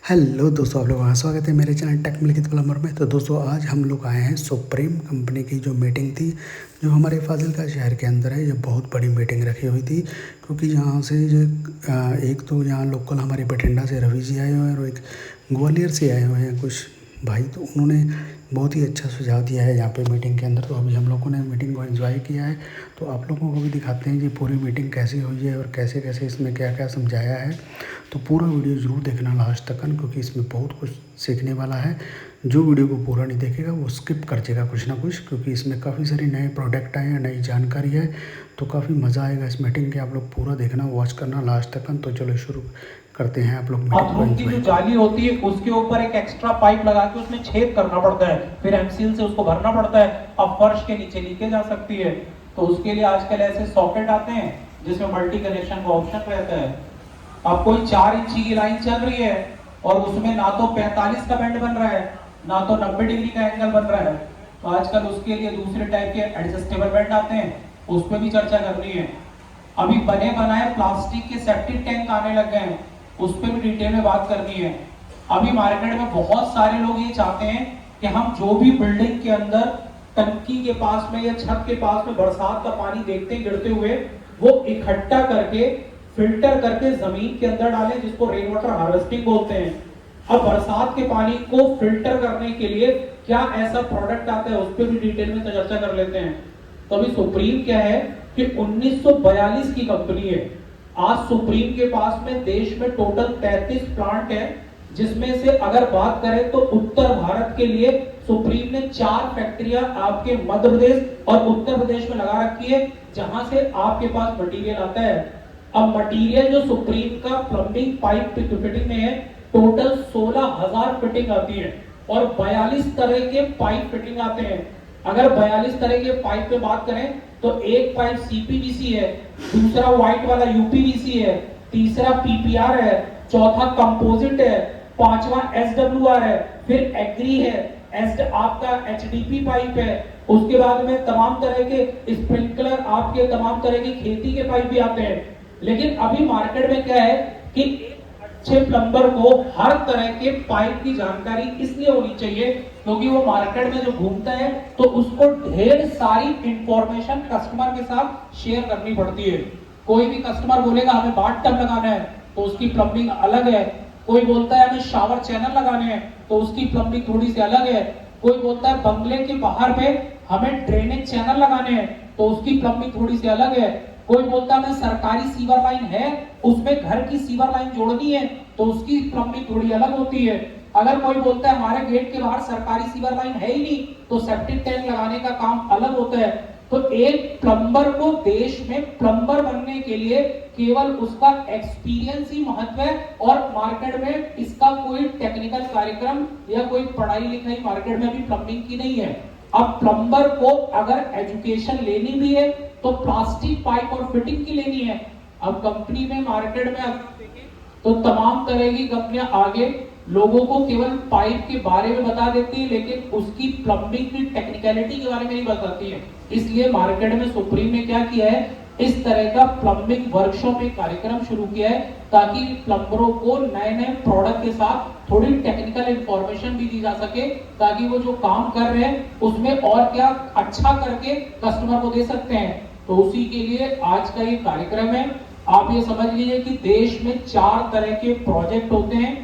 Hello दोस्तों, आप लोगों का स्वागत है मेरे चैनल टेक लिखित प्लम्बर में। तो दोस्तों, आज हम लोग आए हैं सुप्रीम कंपनी की जो मीटिंग थी, जो हमारे फाजिल्का शहर के अंदर है। ये बहुत बड़ी मीटिंग रखी हुई थी, क्योंकि यहाँ से जो एक तो यहाँ लोकल हमारे बठिंडा से रवि जी आए हुए हैं और एक ग्वालियर से आए हुए हैं कुछ भाई। तो उन्होंने बहुत ही अच्छा सुझाव दिया है यहाँ पे मीटिंग के अंदर। तो अभी हम लोगों ने मीटिंग को एंजॉय किया है, तो आप लोगों को भी दिखाते हैं कि पूरी मीटिंग कैसी हुई है और कैसे कैसे इसमें क्या क्या समझाया है। तो पूरा वीडियो ज़रूर देखना लास्ट तक, क्योंकि इसमें बहुत कुछ सीखने वाला है। जो वीडियो को पूरा नहीं देखेगा वो स्किप कर जाएगा कुछ ना कुछ, क्योंकि इसमें काफ़ी सारे नए प्रोडक्ट आए हैं, नई जानकारी है। तो काफ़ी मज़ा आएगा इस मीटिंग के। आप लोग पूरा देखना, वॉच करना लास्ट तक। तो चलो शुरू करते हैं। आप लोग मीटिंग को बाथरूम की जो एंजॉय। जाली होती है उसके ऊपर एक एक्स्ट्रा पाइप लगा के उसमें छेद करना पड़ता है, फिर एमसील से उसको भरना पड़ता है। अब फर्श के नीचे लीकेज आ सकती है, तो उसके लिए आजकल ऐसे सॉकेट आते हैं जिसमें मल्टी कनेक्शन का ऑप्शन रहता है। अब कोई 4 इंची की लाइन चल रही है और उसमें ना तो 45 का बेंड बन रहा है, ना तो 90 डिग्री का एंगल बन रहा है, तो आजकल उसके लिए दूसरे टाइप के एडजस्टेबल बेंड आते हैं, उस पर भी चर्चा करनी है। अभी बने बनाए प्लास्टिक के सेप्टिक टैंक आने लग गए हैं, उस पर भी डिटेल में बात करनी है। अभी मार्केट में बहुत सारे लोग ये चाहते हैं कि हम जो भी बिल्डिंग के अंदर टंकी के पास में या छत के पास में बरसात का पानी देखते हैं गिरते हुए, वो इकट्ठा करके फिल्टर करके जमीन के अंदर डालें, जिसको रेन वाटर हार्वेस्टिंग बोलते हैं। अब बरसात के पानी को फिल्टर करने के लिए क्या ऐसा प्रोडक्ट आता है, उस पर भी डिटेल में चर्चा कर लेते हैं। तो अभी सुप्रीम क्या है कि 1942 की कंपनी है। आज सुप्रीम के पास में देश में टोटल 33 प्लांट है, जिसमें से अगर बात करें तो उत्तर भारत के लिए सुप्रीम ने 4 फैक्ट्रियां आपके मध्य प्रदेश और उत्तर प्रदेश में लगा रखी है, जहां से आपके पास मटेरियल आता है। अब मटेरियल जो सुप्रीम का प्लम्बिंग पाइप फिटिंग में है, टोटल 16,000 फिटिंग आती है और 42 तरह के पाइप फिटिंग आते हैं। अगर 42 तरह के पाइप पे बात करें तो एक पाइप सीपीवीसी है, दूसरा व्हाइट वाला यूपीवीसी है, तीसरा पीपीआर है, चौथा कंपोजिट है, पांचवा एसडब्ल्यूआर है, फिर एग्री है, एस आपका एचडीपी पाइप है। उसके बाद में तमाम तरह के स्प्रिंकलर, आपके तमाम तरह की खेती के पाइप भी आते हैं। लेकिन अभी मार्केट में क्या है कि अच्छे प्लम्बर को हर तरह के पाइप की जानकारी इसलिए होनी चाहिए क्योंकि वो मार्केट में जो घूमता है तो उसको ढेर सारी इंफॉर्मेशन कस्टमर के साथ शेयर करनी पड़ती है। कोई भी कस्टमर बोलेगा हमें बाथ टब लगाना है तो उसकी प्लम्बिंग अलग है, कोई बोलता है हमें शावर चैनल लगाने हैं तो उसकी प्लम्बिंग थोड़ी सी अलग है, कोई बोलता है बंगले के बाहर पे हमें ड्रेनेज चैनल लगाने हैं तो उसकी प्लम्बिंग थोड़ी सी अलग है, कोई बोलता है हमें सरकारी सीवर लाइन है उसमें घर की सीवर लाइन जोड़नी है तो उसकी प्लम्बिंग थोड़ी अलग होती है। अगर कोई बोलता है हमारे गेट के बाहर सरकारी सीवर लाइन है ही नहीं तो सेप्टिक टैंक लगाने का काम अलग होता है। तो एक प्लम्बर को देश में प्लम्बर बनने के लिए केवल उसका एक्सपीरियंस ही महत्व है और मार्केट में इसका कोई टेक्निकल कार्यक्रम या कोई पढ़ाई लिखाई मार्केट में भी प्लम्बिंग की नहीं है। अब प्लम्बर को अगर एजुकेशन लेनी भी है तो प्लास्टिक पाइप और फिटिंग की लेनी है। अब कंपनी में मार्केट में अगर देखें तो तमाम तरह की कंपनियां आगे लोगों को केवल पाइप के बारे में बता देती है, लेकिन उसकी प्लम्बिंग की टेक्निकलिटी के बारे में नहीं बताती है। इसलिए मार्केट में सुप्रीम ने क्या किया है, इस तरह का प्लम्बिंग वर्कशॉप एक कार्यक्रम शुरू किया है ताकि प्लम्बरों को नए नए प्रोडक्ट के साथ थोड़ी टेक्निकल इंफॉर्मेशन भी दी जा सके, ताकि वो जो काम कर रहे हैं उसमें और क्या अच्छा करके कस्टमर को दे सकते हैं। तो उसी के लिए आज का ये कार्यक्रम है। आप ये समझ लीजिए कि देश में 4 तरह के प्रोजेक्ट होते हैं।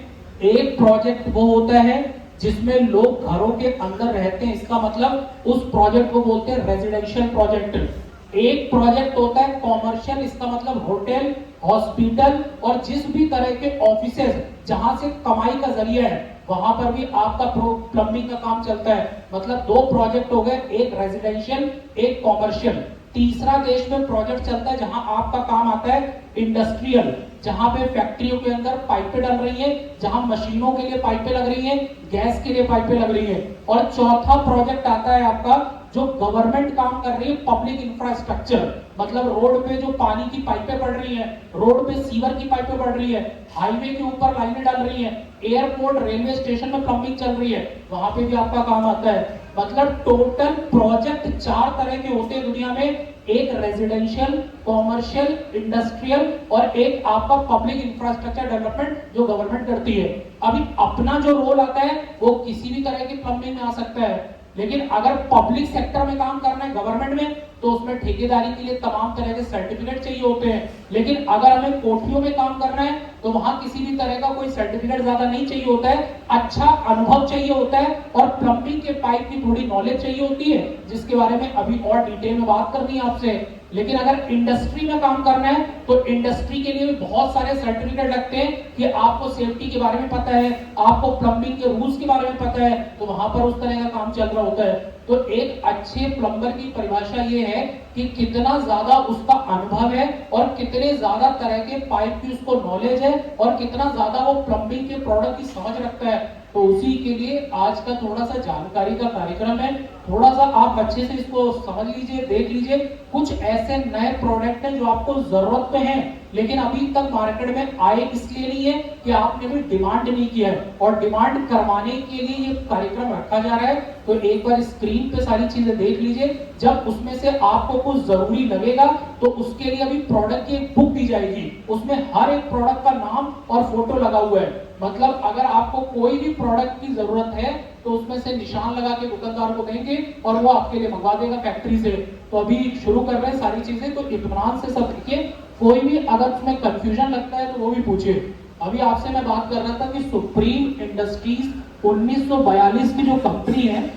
एक प्रोजेक्ट वो होता है जिसमें लोग घरों के अंदर रहते हैं, इसका मतलब उस प्रोजेक्ट को बोलते हैं रेजिडेंशियल प्रोजेक्ट। एक प्रोजेक्ट होता है कॉमर्शियल, इसका मतलब होटल, हॉस्पिटल और जिस भी तरह के ऑफिसेज जहां से कमाई का जरिया है वहां पर भी आपका प्लम्बिंग का काम चलता है। मतलब 2 प्रोजेक्ट हो गए, एक रेजिडेंशियल एक कॉमर्शियल। तीसरा देश में प्रोजेक्ट चलता है जहां आपका काम आता है इंडस्ट्रियल, जहां पे फैक्ट्रियों के अंदर पाइपें डल रही हैं, जहां मशीनों के लिए पाइपें लग रही हैं, गैस के लिए पाइपें लग रही हैं। और चौथा प्रोजेक्ट आता है आपका जो गवर्नमेंट काम कर रही है, पब्लिक इंफ्रास्ट्रक्चर, मतलब रोड पे जो पानी की पाइपें पड़ रही हैं, रोड पे सीवर की पाइपें पड़ रही है, हाईवे के ऊपर लाइनें डाल रही हैं, एयरपोर्ट रेलवे स्टेशन में प्लम्बिंग चल रही है, वहां पे भी आपका काम आता है। मतलब टोटल प्रोजेक्ट 4 तरह के होते हैं दुनिया में, एक रेजिडेंशियल, कॉमर्शियल, इंडस्ट्रियल और एक आपका पब्लिक इंफ्रास्ट्रक्चर डेवलपमेंट जो गवर्नमेंट करती है। अभी अपना जो रोल आता है वो किसी भी तरह की प्लम्बिंग में आ सकता है, लेकिन अगर पब्लिक सेक्टर में काम करना है गवर्नमेंट में तो उसमें ठेकेदारी के लिए तमाम तरह के सर्टिफिकेट चाहिए होते हैं। लेकिन अगर हमें कोठियों में काम करना है तो वहां किसी भी तरह का कोई सर्टिफिकेट ज्यादा नहीं चाहिए होता है, अच्छा अनुभव चाहिए होता है और प्लम्बिंग के पाइप की थोड़ी नॉलेज चाहिए होती है, जिसके बारे में अभी और डिटेल में बात करनी है आपसे। लेकिन अगर इंडस्ट्री में काम करना है तो इंडस्ट्री के लिए भी बहुत सारे सर्टिफिकेट लगते हैं कि आपको सेफ्टी के बारे में पता है, आपको प्लम्बिंग के रूल्स के बारे में पता है, तो वहां पर उस तरह का काम चल रहा होता है। तो एक अच्छे प्लम्बर की परिभाषा ये है कि कितना ज्यादा उसका अनुभव है और कितने ज्यादा तरह के पाइप की उसको नॉलेज है और कितना ज्यादा वो प्लम्बिंग के प्रोडक्ट की समझ रखता है। तो उसी के लिए आज का थोड़ा सा जानकारी का कार्यक्रम है। थोड़ा सा आप अच्छे से इसको समझ लीजिए, देख लीजिए। कुछ ऐसे नए प्रोडक्ट हैं जो आपको जरूरत पे हैं लेकिन अभी तक मार्केट में आए इसलिए नहीं है कि आपने भी डिमांड नहीं किया है, और डिमांड करवाने के लिए ये कार्यक्रम रखा जा रहा है। तो एक बार स्क्रीन पे सारी चीजें देख लीजिए, जब उसमें से आपको कुछ जरूरी लगेगा तो उसके लिए अभी प्रोडक्ट की एक बुक दी जाएगी, उसमें हर एक प्रोडक्ट का नाम और फोटो लगा हुआ है। मतलब अगर आपको कोई भी प्रोडक्ट की जरूरत है तो उसमें से निशान लगा के दुकानदार को देंगे और वो आपके लिए मंगवा देगा फैक्ट्री से। तो अभी शुरू कर रहे हैं सारी चीजें, तो इत्मीनान से सब देखिए, कोई भी अगर उसमें कंफ्यूजन लगता है तो वो भी पूछिए। अभी आपसे मैं बात कर रहा था कि सुप्रीम इंडस्ट्रीज 1942 की जो कंपनी है,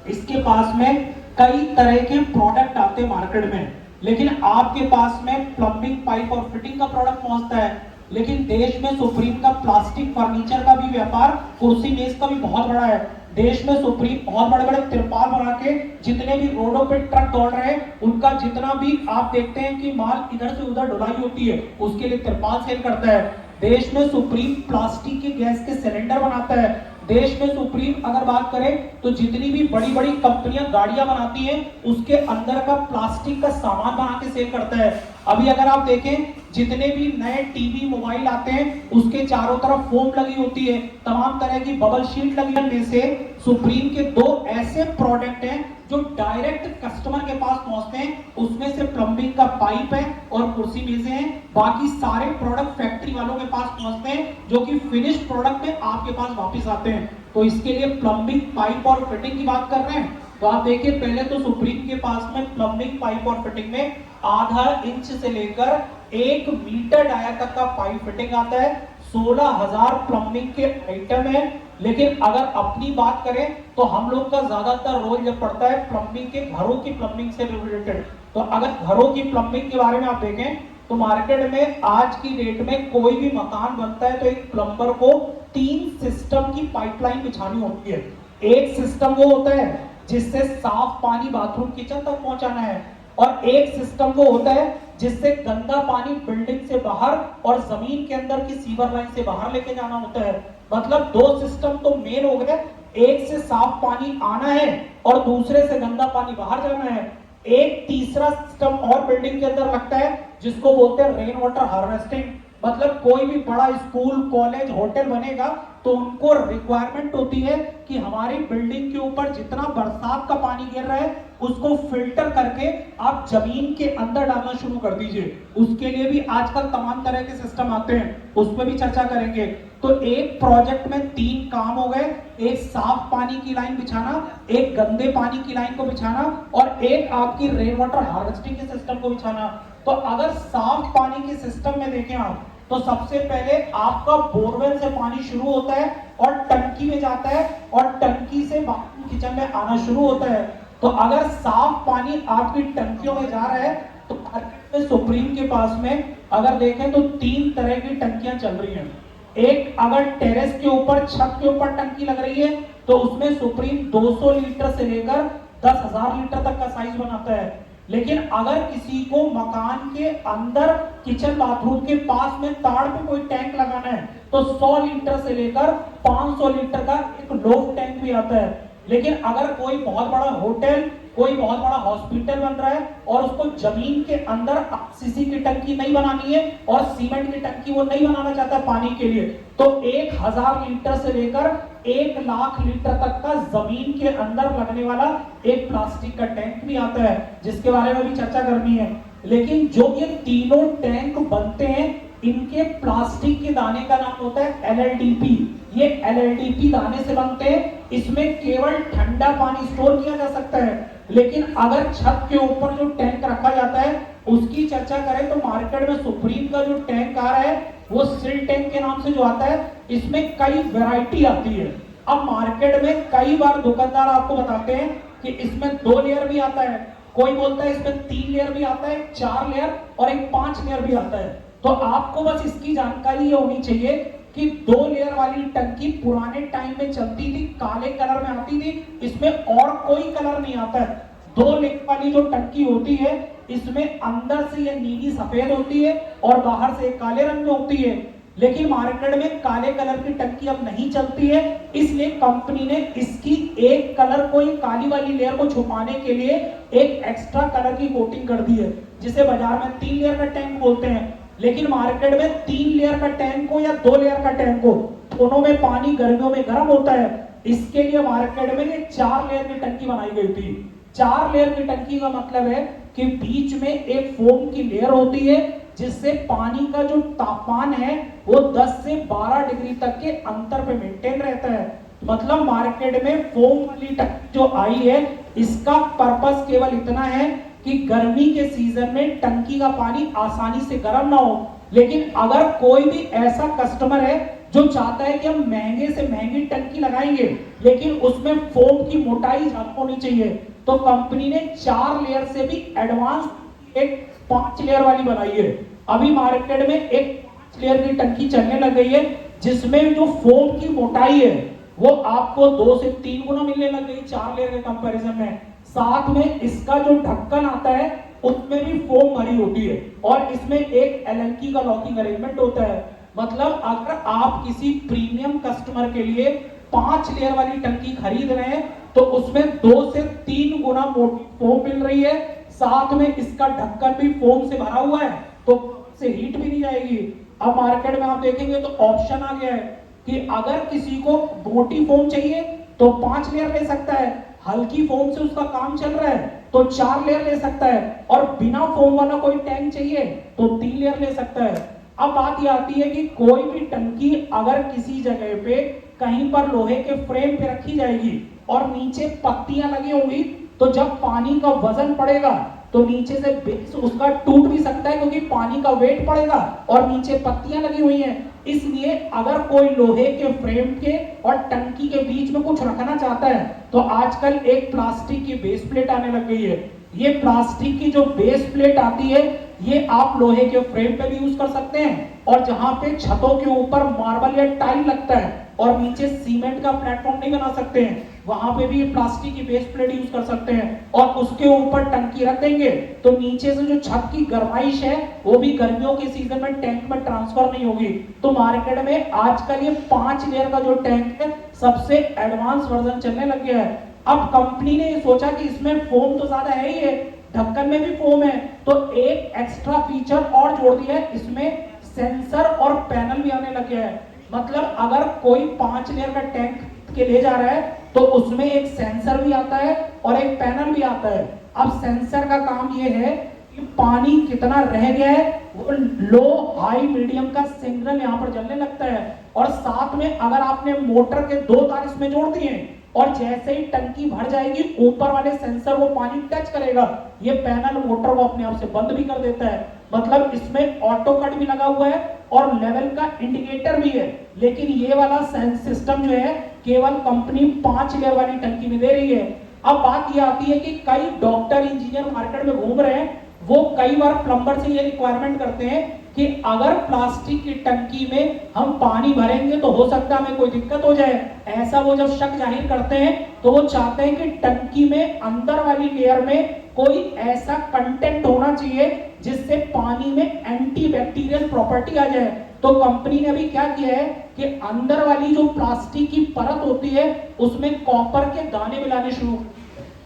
इसके पास में कई तरह के प्रोडक्ट आते हैं मार्केट में, लेकिन आपके पास में प्लम्बिंग पाइप और फिटिंग का प्रोडक्ट पहुंचता है। लेकिन देश में सुप्रीम का प्लास्टिक फर्नीचर का भी व्यापार, कुर्सी मेज का भी बहुत बड़ा है। देश में सुप्रीम बहुत बड़े बड़े तिरपाल बना के जितने भी रोडों पे ट्रक दौड़ रहे हैं उनका जितना भी आप देखते हैं कि माल इधर से उधर ढुलाई होती है उसके लिए तिरपाल सेल करता है। देश में सुप्रीम प्लास्टिक के गैस के सिलेंडर बनाता है। देश में सुप्रीम अगर बात करें तो जितनी भी बड़ी बड़ी कंपनियां गाड़ियां बनाती हैं उसके अंदर का प्लास्टिक का सामान बना के सेल करता है। अभी अगर आप देखें जितने भी नए टीवी मोबाइल आते हैं उसके चारों तरफ फोम लगी होती है, तमाम तरह की बबल शीट लगी है। से सुप्रीम के 2 ऐसे प्रोडक्ट हैं जो डायरेक्ट कस्टमर के पास पहुंचते हैं, उसमें से प्लम्बिंग का पाइप है और कुर्सी मेजें हैं। बाकी सारे प्रोडक्ट फैक्ट्री वालों के पास पहुंचते हैं जो कि फिनिश प्रोडक्ट में आपके पास वापस आते हैं। तो इसके लिए प्लम्बिंग पाइप और फिटिंग की बात कर रहे हैं तो आप देखिए, पहले तो सुप्रीम के पास में प्लम्बिंग पाइप और फिटिंग में आधा इंच से लेकर 1 मीटर डाया तक का पाइप फिटिंग आता है। 16,000 प्लम्बिंग के आइटम है। लेकिन अगर अपनी बात करें तो हम लोग का ज्यादातर रोल जब पड़ता है प्लम्बिंग के घरों की प्लम्बिंग से रिलेटेड। तो अगर घरों की प्लम्बिंग के बारे में आप देखें तो मार्केट में आज की डेट में कोई भी मकान बनता है तो एक प्लम्बर को 3 सिस्टम की पाइपलाइन बिछानी होती है। एक सिस्टम वो होता है जिससे साफ पानी बाथरूम किचन तक पहुंचाना है, और एक सिस्टम वो होता है जिससे गंदा पानी बिल्डिंग से बाहर और जमीन के अंदर की सीवर लाइन से बाहर लेके जाना होता है। मतलब 2 सिस्टम तो मेन हो गए, एक से साफ पानी आना है और दूसरे से गंदा पानी बाहर जाना है। एक तीसरा सिस्टम और बिल्डिंग के अंदर लगता है जिसको बोलते हैं रेन वाटर हार्वेस्टिंग। मतलब कोई भी बड़ा स्कूल, कॉलेज, होटल बनेगा तो उनको रिक्वायरमेंट होती है कि हमारी बिल्डिंग के ऊपर जितना बरसात का पानी गिर रहा है उसको फिल्टर करके आप जमीन के अंदर डालना शुरू कर दीजिए। उसके लिए भी आजकल तमाम तरह के सिस्टम आते हैं, उस पर भी चर्चा करेंगे। तो एक प्रोजेक्ट में 3 काम हो गए, एक साफ पानी की लाइन बिछाना, एक गंदे पानी की लाइन को बिछाना और एक आपकी रेन वाटर हार्वेस्टिंग के सिस्टम को बिछाना। तो अगर साफ पानी के सिस्टम में देखें आप तो सबसे पहले आपका बोरवेल से पानी शुरू होता है और टंकी में जाता है और टंकी से बाथरूम किचन में आना शुरू होता है। तो अगर साफ पानी आपकी टंकियों में जा रहा है तो मार्केट में सुप्रीम के पास में अगर देखें तो 3 तरह की टंकियां चल रही हैं। एक अगर टेरेस के ऊपर, छत के ऊपर टंकी लग रही है तो उसमें सुप्रीम 200 लीटर से लेकर 10,000 लीटर तक का साइज बनाता है। लेकिन अगर किसी को मकान के अंदर किचन बाथरूम के पास में ताड़ पे कोई टैंक लगाना है तो 100 लीटर से लेकर 500 लीटर का एक लोफ टैंक भी आता है। लेकिन अगर कोई बहुत बड़ा होटल कोई बहुत बड़ा हॉस्पिटल बन रहा है और उसको जमीन के अंदर आरसीसी की टंकी नहीं बनानी है और सीमेंट की टंकी वो नहीं बनाना चाहता पानी के लिए, तो 1000 लीटर से लेकर 1 लाख लीटर तक का जमीन के अंदर लगने वाला एक प्लास्टिक का टैंक भी आता है, जिसके बारे में भी चर्चा करनी है। लेकिन जो ये तीनों टैंक बनते हैं, इनके प्लास्टिक के दाने का नाम होता है LLDP। ये LLDP दाने से बनते हैं। इसमें केवल ठंडा पानी स्टोर किया जा सकता है। लेकिन अगर छत के ऊपर जो टैंक रखा जाता है उसकी चर्चा करें तो मार्केट में सुप्रीम का जो टैंक आ रहा है वो सिल टैंक के नाम से जो आता है, इसमें कई वैरायटी आती है। अब मार्केट में कई बार दुकानदार आपको बताते हैं कि इसमें 2 लेयर भी आता है, कोई बोलता है इसमें 3 लेयर भी आता है, 4 लेयर और एक 5 लेयर भी आता है। तो आपको बस इसकी जानकारी ये होनी चाहिए कि 2 लेयर वाली टंकी पुराने टाइम में चलती थी, काले कलर में आती थी, इसमें और कोई कलर नहीं आता है। 2 लेयर वाली जो टंकी होती है इसमें अंदर से ये नीली सफेद होती है और बाहर से काले रंग में होती है। लेकिन मार्केट में काले कलर की टंकी अब नहीं चलती है, इसलिए कंपनी ने इसकी एक कलर को, ये काली वाली लेयर को छुपाने के लिए एक एक्स्ट्रा कलर की कोटिंग कर दी है, जिसे बाजार में 3 लेयर का टैंक बोलते हैं। लेकिन मार्केट में 3 लेयर का टैंक हो या 2 लेयर का टैंक हो, दोनों में पानी गर्मियों में गर्म होता है। इसके लिए मार्केट में ये 4 लेयर की टंकी बनाई गई थी। 4 लेयर की टंकी का मतलब है कि बीच में एक फोम की लेयर होती है, जिससे पानी का जो तापमान है वो 10 से 12 डिग्री तक के अंतर पे मेंटेन रहता है। मतलब मार्केट में फोम वाली टंकी जो आई है, इसका पर्पस केवल इतना है कि गर्मी के सीजन में टंकी का पानी आसानी से गर्म ना हो। लेकिन अगर कोई भी ऐसा कस्टमर है जो चाहता है कि हम महंगे से महंगी टंकी लगाएंगे लेकिन उसमें फोम की मोटाई ज्यादा होनी चाहिए, तो कंपनी ने 4 लेयर से भी एडवांस एक 5 लेयर वाली बनाई है। अभी मार्केट में एक 5 लेयर की टंकी चलने लग गई है, जिसमें जो फोम की मोटाई है वो आपको 2 से 3 गुना मिलने लग गई 4 लेयर के कंपैरिजन में। साथ में इसका जो ढक्कन आता है उसमें भी फोम भरी होती है और इसमें एक एलएनकी का लॉकिंग अरेंजमेंट होता है। मतलब अगर आप किसी प्रीमियम कस्टमर के लिए 5 लेयर वाली टंकी खरीद रहे हैं तो उसमें 2 से 3 गुना मोटी फोम मिल रही है, साथ में इसका ढक्कन भी फोम से भरा हुआ है, तो से हीट भी नहीं जाएगी। अब मार्केट में आप देखेंगे तो ऑप्शन आ गया है कि अगर किसी को मोटी फोम चाहिए तो 5 लेयर ले सकता है, हल्की फोम से उसका काम चल रहा है तो 4 लेयर ले सकता है, और बिना फोम वाला कोई टैंक चाहिए तो 3 लेयर ले सकता है। अब बात ये आती है कि कोई भी टंकी अगर किसी जगह पे कहीं पर लोहे के फ्रेम पे रखी जाएगी और नीचे पत्तियां लगी होंगी, तो जब पानी का वजन पड़ेगा तो नीचे से बेस उसका टूट भी सकता है, क्योंकि पानी का वेट पड़ेगा और नीचे पत्तियां लगी हुई हैं। इसलिए अगर कोई लोहे के फ्रेम के और टंकी के बीच में कुछ रखना चाहता है तो आजकल एक प्लास्टिक की बेस प्लेट आने लग गई है। ये प्लास्टिक की जो बेस प्लेट आती है ये आप लोहे के फ्रेम पे भी यूज कर सकते हैं, और जहां पे छतों के ऊपर मार्बल या टाइल लगता है और नीचे सीमेंट का प्लेटफॉर्म नहीं बना सकते हैं, वहां पे भी ये प्लास्टिक की बेस प्लेट यूज कर सकते हैं और उसके ऊपर टंकी रख देंगे तो नीचे से जो छत की गर्माइश है वो भी गर्मियों के सीजन में टैंक में ट्रांसफर नहीं होगी। तो मार्केट में आजकल ये 5 लेयर का जो टैंक है सबसे एडवांस वर्जन चलने लग गया है। अब कंपनी ने सोचा कि इसमें फोम तो ज्यादा है ही है, ढक्कन में भी फोम है, तो एक एक्स्ट्रा फीचर और जोड़ दिया है, इसमें सेंसर और पैनल भी आने लगे हैं। मतलब अगर कोई 5 लेयर का टैंक के ले जा रहा है तो उसमें एक सेंसर भी आता है और एक पैनल भी आता है। अब सेंसर का काम ये है कि पानी कितना रह गया है वो लो हाई मीडियम का सिग्नल यहाँ पर जलने लगता है, और साथ में अगर आपने मोटर के 2 तार इसमें जोड़ दिए और जैसे ही टंकी भर जाएगी ऊपर वाले सेंसर वो पानी टच करेगा, ये पैनल मोटर को अपने आप से बंद भी कर देता है। मतलब इसमें ऑटो कट भी लगा हुआ है और लेवल का इंडिकेटर भी है। लेकिन ये वाला सेंस सिस्टम जो है केवल कंपनी 5 लेयर वाली टंकी में दे रही है। अब बात ये आती है कि कई डॉक्टर इंजीनियर मार्केट में घूम रहे हैं, वो कई बार प्लम्बर से ये रिक्वायरमेंट करते हैं कि अगर प्लास्टिक की टंकी में हम पानी भरेंगे तो हो सकता है हमें कोई दिक्कत हो जाए। ऐसा वो जब शक जाहिर करते हैं तो वो चाहते हैं कि टंकी में अंदर वाली लेयर में कोई ऐसा कंटेंट होना चाहिए जिससे पानी में एंटीबैक्टीरियल प्रॉपर्टी आ जाए। तो कंपनी ने अभी क्या किया है कि अंदर वाली जो प्लास्टिक की परत होती है उसमें कॉपर के दाने मिलाने शुरू,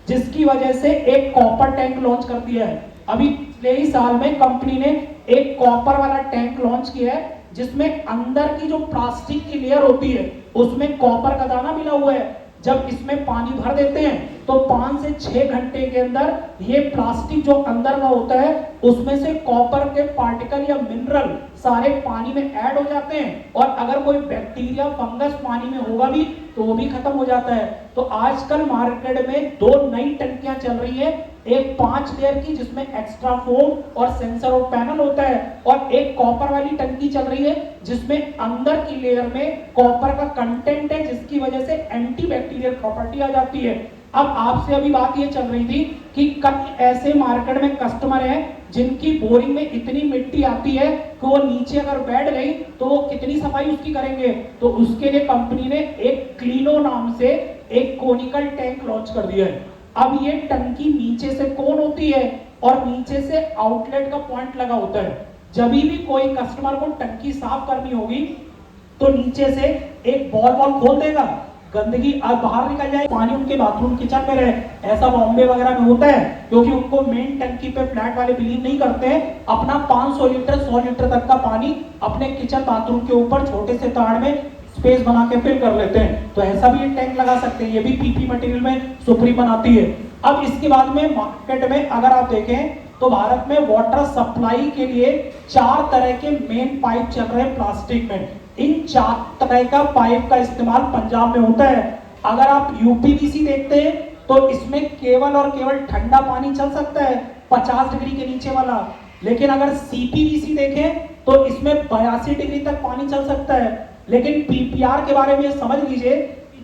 जिसकी वजह से एक कॉपर टैंक लॉन्च कर दिया है। अभी पिछले ही साल में कंपनी ने एक कॉपर वाला टैंक लॉन्च किया है, जिसमें अंदर की जो प्लास्टिक की लेयर होती है उसमें कॉपर का दाना मिला हुआ है। जब इसमें पानी भर देते हैं तो 5 से 6 घंटे के अंदर ये प्लास्टिक जो अंदर का होता है उसमें से कॉपर के पार्टिकल या मिनरल सारे पानी में ऐड हो जाते हैं, और अगर कोई बैक्टीरिया फंगस पानी में होगा भी तो वो भी खत्म हो जाता है। तो आजकल मार्केट में 2 नई टंकियां चल रही है, एक 5 लेयर की जिसमें एक्स्ट्रा फोम और सेंसर और पैनल होता है, और एक कॉपर वाली टंकी चल रही है जिसमें अंदर की लेयर में कॉपर का कंटेंट है, जिसकी वजह से एंटी बैक्टीरियल प्रॉपर्टी आ जाती है। अब आपसे अभी बात ये चल रही थी कि कई ऐसे मार्केट में कस्टमर हैं जिनकी बोरिंग में इतनी मिट्टी आती है कि वो नीचे अगर बैठ गई तो वो कितनी सफाई उसकी करेंगे। तो उसके लिए कंपनी ने एक क्लीनो नाम से एक कोनिकल टैंक लॉन्च कर दिया है। अब ये टंकी नीचे से कोन होती है और नीचे से आउटलेट का पॉइंट लगा होता है। जब भी कोई कस्टमर को टंकी साफ करनी होगी तो नीचे से एक बॉल खोल देगा, गंदगी बाहर निकल जाए, पानी उनके बाथरूम किचन में रहे। ऐसा बॉम्बे वगैरह में होता है, क्योंकि उनको मेन टंकी पे फ्लैट वाले बिलीव नहीं करते हैं। अपना 500 लीटर 100 लीटर तक का पानी अपने किचन बाथरूम के ऊपर छोटे से ताड़ में स्पेस बना के फिल कर लेते हैं। तो ऐसा भी टैंक लगा सकते हैं, ये भी पीपी मटेरियल में सुप्रीम बनाती है। अब इसके बाद में मार्केट में अगर आप देखें तो भारत में वाटर सप्लाई के लिए 4 तरह के मेन पाइप चल रहे हैं प्लास्टिक में। इन 4 तरह का पाइप का इस्तेमाल पंजाब में होता है। अगर आप यूपीवीसी देखते हैं तो इसमें केवल और केवल ठंडा पानी चल सकता है 50 डिग्री के नीचे वाला, लेकिन अगर सीपीवीसी देखें तो इसमें 82 डिग्री तक पानी चल सकता है। लेकिन पीपीआर के बारे में समझ लीजिए,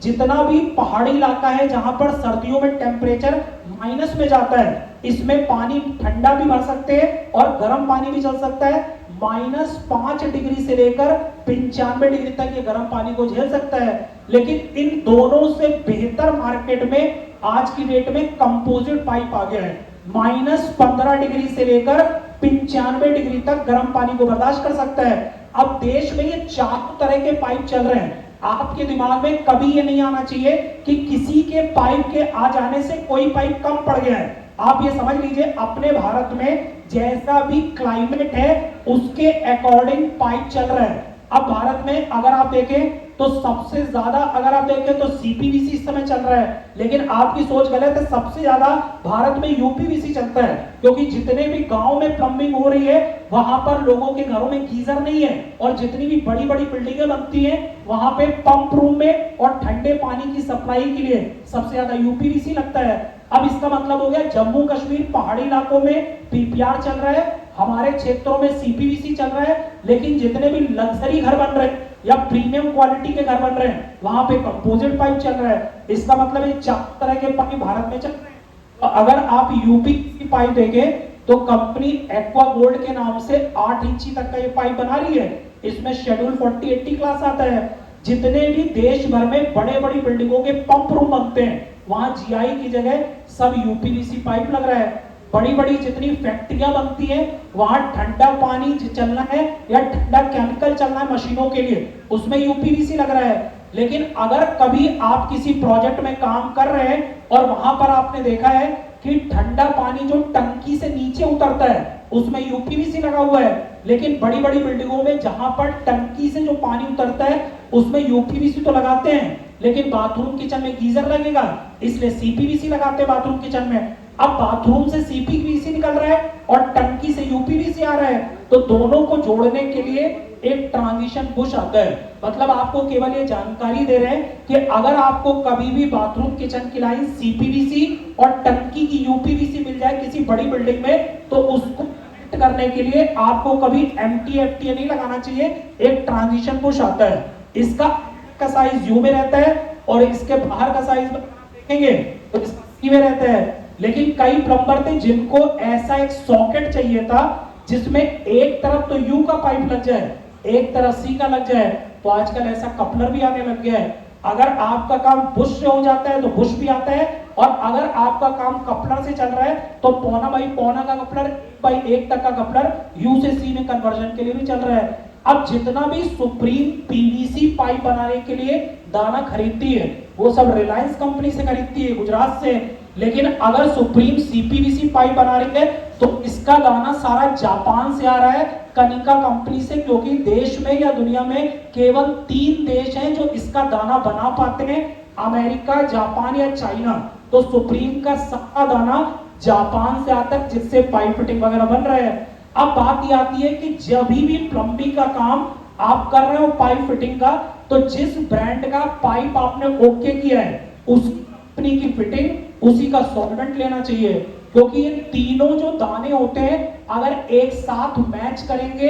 जितना भी पहाड़ी इलाका है जहां पर सर्दियों में टेम्परेचर माइनस में जाता है, इसमें पानी ठंडा भी भर सकते हैं और गर्म पानी भी चल सकता है। -5 डिग्री से लेकर 95 डिग्री तक ये गर्म पानी को झेल सकता है। लेकिन इन दोनों से बेहतर मार्केट में आज की डेट में कंपोजिट पाइप आ गया है। -15 डिग्री से लेकर 95 डिग्री तक गर्म पानी को बर्दाश्त कर सकता है। अब देश में ये 4 तरह के पाइप चल रहे हैं। आपके दिमाग में कभी ये नहीं आना चाहिए कि किसी के पाइप के आ जाने से कोई पाइप कम पड़ गया है। आप ये समझ लीजिए, अपने भारत में जैसा भी क्लाइमेट है उसके अकॉर्डिंग पाइप चल रहा है। अब भारत में अगर आप देखें तो सबसे ज्यादा अगर आप देखें तो सीपीवीसी इस समय चल रहा है, लेकिन आपकी सोच गलत है। सबसे ज्यादा भारत में यूपीवीसी चलता है, क्योंकि जितने भी गांव में प्लम्बिंग हो रही है वहां पर लोगों के घरों में गीजर नहीं है, और जितनी भी बड़ी बड़ी बिल्डिंगें बनती हैं वहां पे पंप रूम में और ठंडे पानी की सप्लाई के लिए सबसे ज्यादा यूपीवीसी लगता है। अब इसका मतलब हो गया जम्मू कश्मीर पहाड़ी इलाकों में पीपीआर चल रहा है, हमारे क्षेत्रों में सीपीवीसी चल रहा है, लेकिन जितने भी लग्जरी घर बन रहे हैं या प्रीमियम क्वालिटी के घर बन रहे हैं वहां पे कंपोजिट पाइप चल रहा है। इसका मतलब ये 4 तरह के पाइप भारत में चल रहे हैं। तो अगर आप यूपी की पाइप देखें तो कंपनी एक्वा गोल्ड के नाम से 8 इंची तक का ये पाइप बना रही है। इसमें शेड्यूल 40-80 क्लास आता है। जितने भी देश भर में बड़े बड़ी बिल्डिंगों के पंप रूम बनते हैं वहां जीआई की जगह सब यूपीवीसी पाइप लग रहा है। बड़ी बड़ी जितनी फैक्ट्रियां बनती हैं वहां ठंडा पानी चलना है या ठंडा केमिकल चलना है मशीनों के लिए, उसमें यूपीवीसी लग रहा है। लेकिन अगर कभी आप किसी प्रोजेक्ट में काम कर रहे हैं और वहां पर आपने देखा है कि ठंडा पानी जो टंकी से नीचे उतरता है उसमें यूपीवीसी लगा हुआ है, लेकिन बड़ी बड़ी बिल्डिंगों में जहां पर टंकी से जो पानी उतरता है उसमें यूपीवीसी तो लगाते हैं, लेकिन बाथरूम किचन में गीजर लगेगा इसलिए सीपीवीसी लगाते हैं बाथरूम किचन में। अब बाथरूम से सीपीवीसी निकल रहा है और टंकी से यूपीवीसी आ रहा है, तो दोनों को जोड़ने के लिए एक ट्रांजिशन बुश आता है। मतलब आपको केवल ये जानकारी दे रहे हैं कि अगर आपको कभी भी बाथरूम किचन की लाइन सीपीवीसी और टंकी की यूपीवीसी मिल जाए किसी बड़ी बिल्डिंग में, तो उसको कनेक्ट करने के लिए आपको कभी एमटीएफटी नहीं लगाना चाहिए, एक ट्रांजिशन बुश आता है। इसका साइज यू में रहता है और इसके बाहर का साइज देखेंगे तो इसका सी में रहता है। लेकिन कई प्लम्बर थे जिनको ऐसा एक सॉकेट चाहिए था जिसमें एक तरफ तो यू का पाइप लग जाए एक तरफ सी का लग जाए, तो आजकल ऐसा कपलर भी आने लग गया है। अगर आपका काम बुश से हो जाता है तो बुश भी आता है, और अगर आपका काम कपलर से चल रहा है तो पौना बाई पौना का कपलर 1/1 तक का कपलर यू से सी में कन्वर्जन के लिए भी चल रहा है। अब जितना भी सुप्रीम पीवीसी पाइप बनाने के लिए दाना खरीदती है वो सब रिलायंस कंपनी से खरीदती है, गुजरात से। लेकिन अगर सुप्रीम सीपीवीसी पाइप बना रही है तो इसका दाना सारा जापान से आ रहा है, कनिका कंपनी से, क्योंकि देश में या दुनिया में केवल 3 देश हैं जो इसका दाना बना पाते हैं, अमेरिका, जापान या चाइना। तो सुप्रीम का सारा दाना जापान से आता है, जिससे पाइप फिटिंग वगैरह बन रहे हैं। अब बात ये आती है कि जब भी प्लम्बिंग का काम आप कर रहे हो पाइप फिटिंग का, तो जिस ब्रांड का पाइप आपने ओके किया है उस कंपनी की फिटिंग, उसी का सॉल्वेंट लेना चाहिए, क्योंकि ये तीनों जो दाने होते हैं अगर एक साथ मैच करेंगे,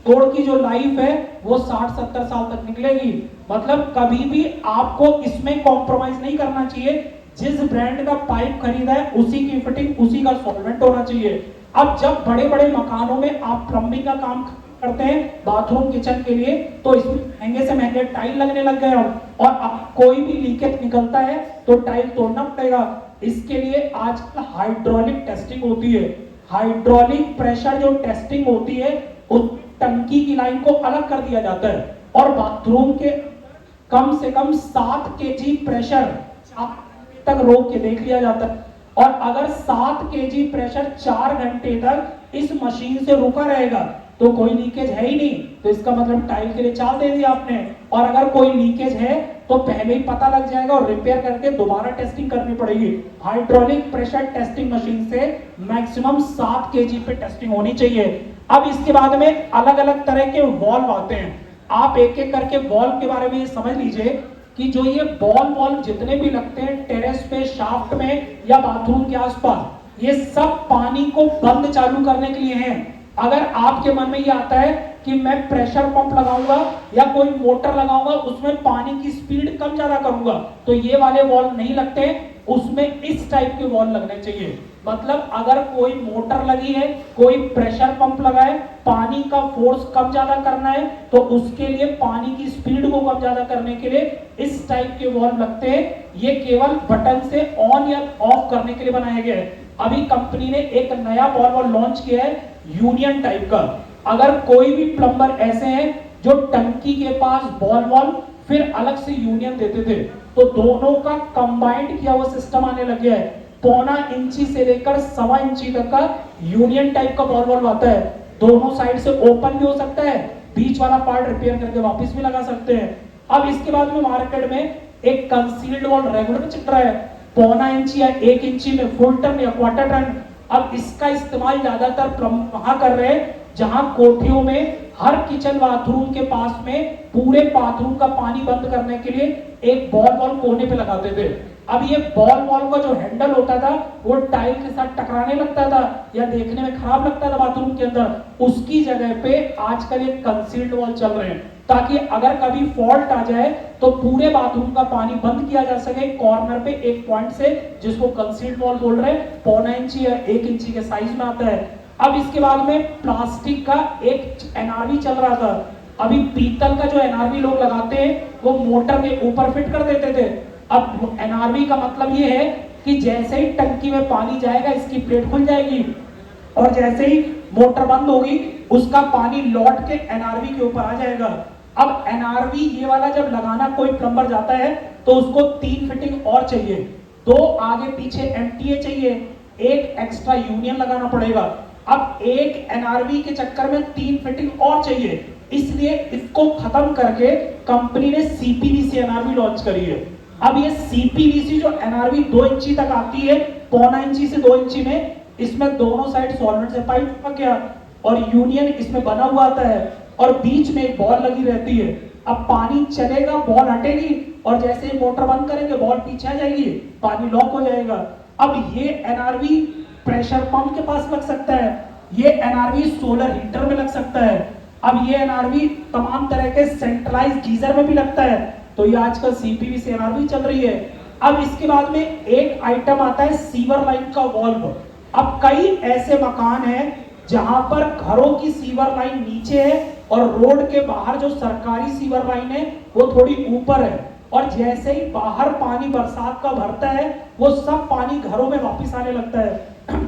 तोड़ की जो लाइफ है वो 60-70 साल तक निकलेगी। मतलब कभी भी आपको इसमें कॉम्प्रोमाइज नहीं करना चाहिए। जिस ब्रांड का पाइप खरीदा है उसी की फिटिंग, उसी का सॉल्वेंट होना चाहिए। अब जब बड़े बड़े मकानों में आप प्लम्बिंग का काम करते हैं बाथरूम किचन के लिए, तो इसमें महंगे से महंगे टाइल लगने लग गए अब, और अब कोई भी लीकेज निकलता है तो टाइल तोड़ना पड़ेगा। इसके लिए आजकल हाइड्रोलिक टेस्टिंग होती है। हाइड्रोलिक प्रेशर जो टेस्टिंग होती है, उस टंकी की लाइन को अलग कर दिया जाता है और बाथरूम के कम से कम 7 केजी प्रेशर तक रोक के देख लिया जाता है। और अगर 7 केजी प्रेशर 4 घंटे तक इस मशीन से रुका रहेगा तो कोई लीकेज है ही नहीं, तो इसका मतलब टाइल के लिए चाल दे दी आपने। और अगर कोई लीकेज है तो पहले ही पता लग जाएगा और रिपेयर करके दोबारा टेस्टिंग करनी पड़ेगी। हाइड्रोलिक प्रेशर टेस्टिंग मशीन से मैक्सिमम 7 केजी पे टेस्टिंग होनी चाहिए। अब इसके बाद में अलग अलग तरह के वॉल्व आते हैं। आप एक एक करके वॉल्व के बारे में समझ लीजिए कि जो ये बॉल वॉल्व जितने भी लगते हैं टेरेस पे, शाफ्ट में या बाथरूम के आसपास, ये सब पानी को बंद चालू करने के लिए हैं। अगर आपके मन में ये आता है कि मैं प्रेशर पंप लगाऊंगा या कोई मोटर लगाऊंगा, उसमें पानी की स्पीड कम ज्यादा करूंगा, तो ये वाले वॉल्व नहीं लगते, उसमें इस टाइप के वॉल्व लगने चाहिए। मतलब अगर कोई मोटर लगी है, कोई प्रेशर पंप लगा है, पानी का फोर्स कम ज्यादा करना है, तो उसके लिए पानी की स्पीड को कम ज्यादा करने के लिए इस टाइप के वॉल्व लगते हैं। ये केवल बटन से ऑन या ऑफ करने के लिए बनाए गए हैं। अभी कंपनी ने एक नया वॉल्व लॉन्च किया है यूनियन टाइप का। अगर कोई भी प्लम्बर ऐसे हैं जो टंकी के पास बॉल वॉल्व फिर अलग से यूनियन देते थे, तो दोनों का कंबाइंड किया हुआ सिस्टम आने लग गया है। 1.25 इंची से लेकर 1.25 इंची तक का यूनियन टाइप का बॉल वॉल्व आता है। दोनों साइड से ओपन भी हो सकता है, बीच वाला पार्ट रिपेयर करके वापस भी लगा सकते हैं। अब इसके बाद में मार्केट में एक कंसील्ड वॉल रेगुलर चल रहा है, 1.25 इंची या 1 इंची में फुल टन या क्वार्टर टन। अब इसका इस्तेमाल ज्यादातर वहां कर रहे हैं जहां कोठियों में हर किचन बाथरूम के पास में पूरे बाथरूम का पानी बंद करने के लिए एक बॉल वॉल्व कोने पे लगाते थे। अब ये बॉल वॉल्व का जो हैंडल होता था वो टाइल के साथ टकराने लगता था या देखने में खराब लगता था बाथरूम के अंदर, उसकी जगह पे आजकल एक कंसील्ड वॉल चल रहे हैं, ताकि अगर कभी फॉल्ट आ जाए तो पूरे बाथरूम का पानी बंद किया जा सके कॉर्नर पे एक पॉइंट से, जिसको कंसील्ड वॉल बोल रहे हैं। 1.25 इंची या 1 इंची के साइज में आता है। अब इसके बाद में प्लास्टिक का एक एनआरवी चल रहा था। अभी पीतल का जो एनआरवी लोग लगाते हैं वो मोटर के ऊपर फिट कर देते थे। अब एनआरवी का मतलब ये है कि जैसे ही टंकी में पानी जाएगा इसकी प्लेट खुल जाएगी और जैसे ही मोटर बंद होगी उसका पानी लौट के एनआरवी के ऊपर आ जाएगा। अब एनआरवी ये वाला जब लगाना कोई प्लम्बर जाता है तो उसको 3 फिटिंग और चाहिए, 2 आगे पीछे एमटीए चाहिए, एक एक्स्ट्रा यूनियन लगाना पड़ेगा। अब एक एनआरवी के चक्कर में 3 फिटिंग और चाहिए, इसलिए इसको खत्म करके कंपनी ने सीपीवीसी एनआरवी लॉन्च करी है। अब ये सीपीवीसी जो एनआरवी 2 इंची तक आती है, 1.25 इंची से 2 इंची में, इसमें दोनों साइड सॉल्वेंट से पाइप लग गया और यूनियन इसमें बना हुआ आता है और बीच में एक बॉल लगी रहती है। अब पानी चलेगा, बॉल हटेगी और जैसे ही मोटर बंद करेंगे बॉल पीछे आ जाएगी, पानी लॉक हो जाएगा। अब ये एनआरवी प्रेशर पंप के पास लग सकता है, ये एनआरवी सोलर हीटर में लग सकता है, अब ये एनआरवी तमाम तरह के सेंट्रलाइज गीजर में भी लगता है। तो ये आजकल सीपीवीसी एनआरवी चल रही है। अब इसके बाद में एक आइटम आता है सीवर लाइन का वॉल्व। अब कई ऐसे मकान हैं जहां पर घरों की सीवर लाइन नीचे है और रोड के बाहर जो सरकारी सीवर लाइन है वो थोड़ी ऊपर है, और जैसे ही बाहर पानी बरसात का भरता है वो सब पानी घरों में वापस आने लगता है।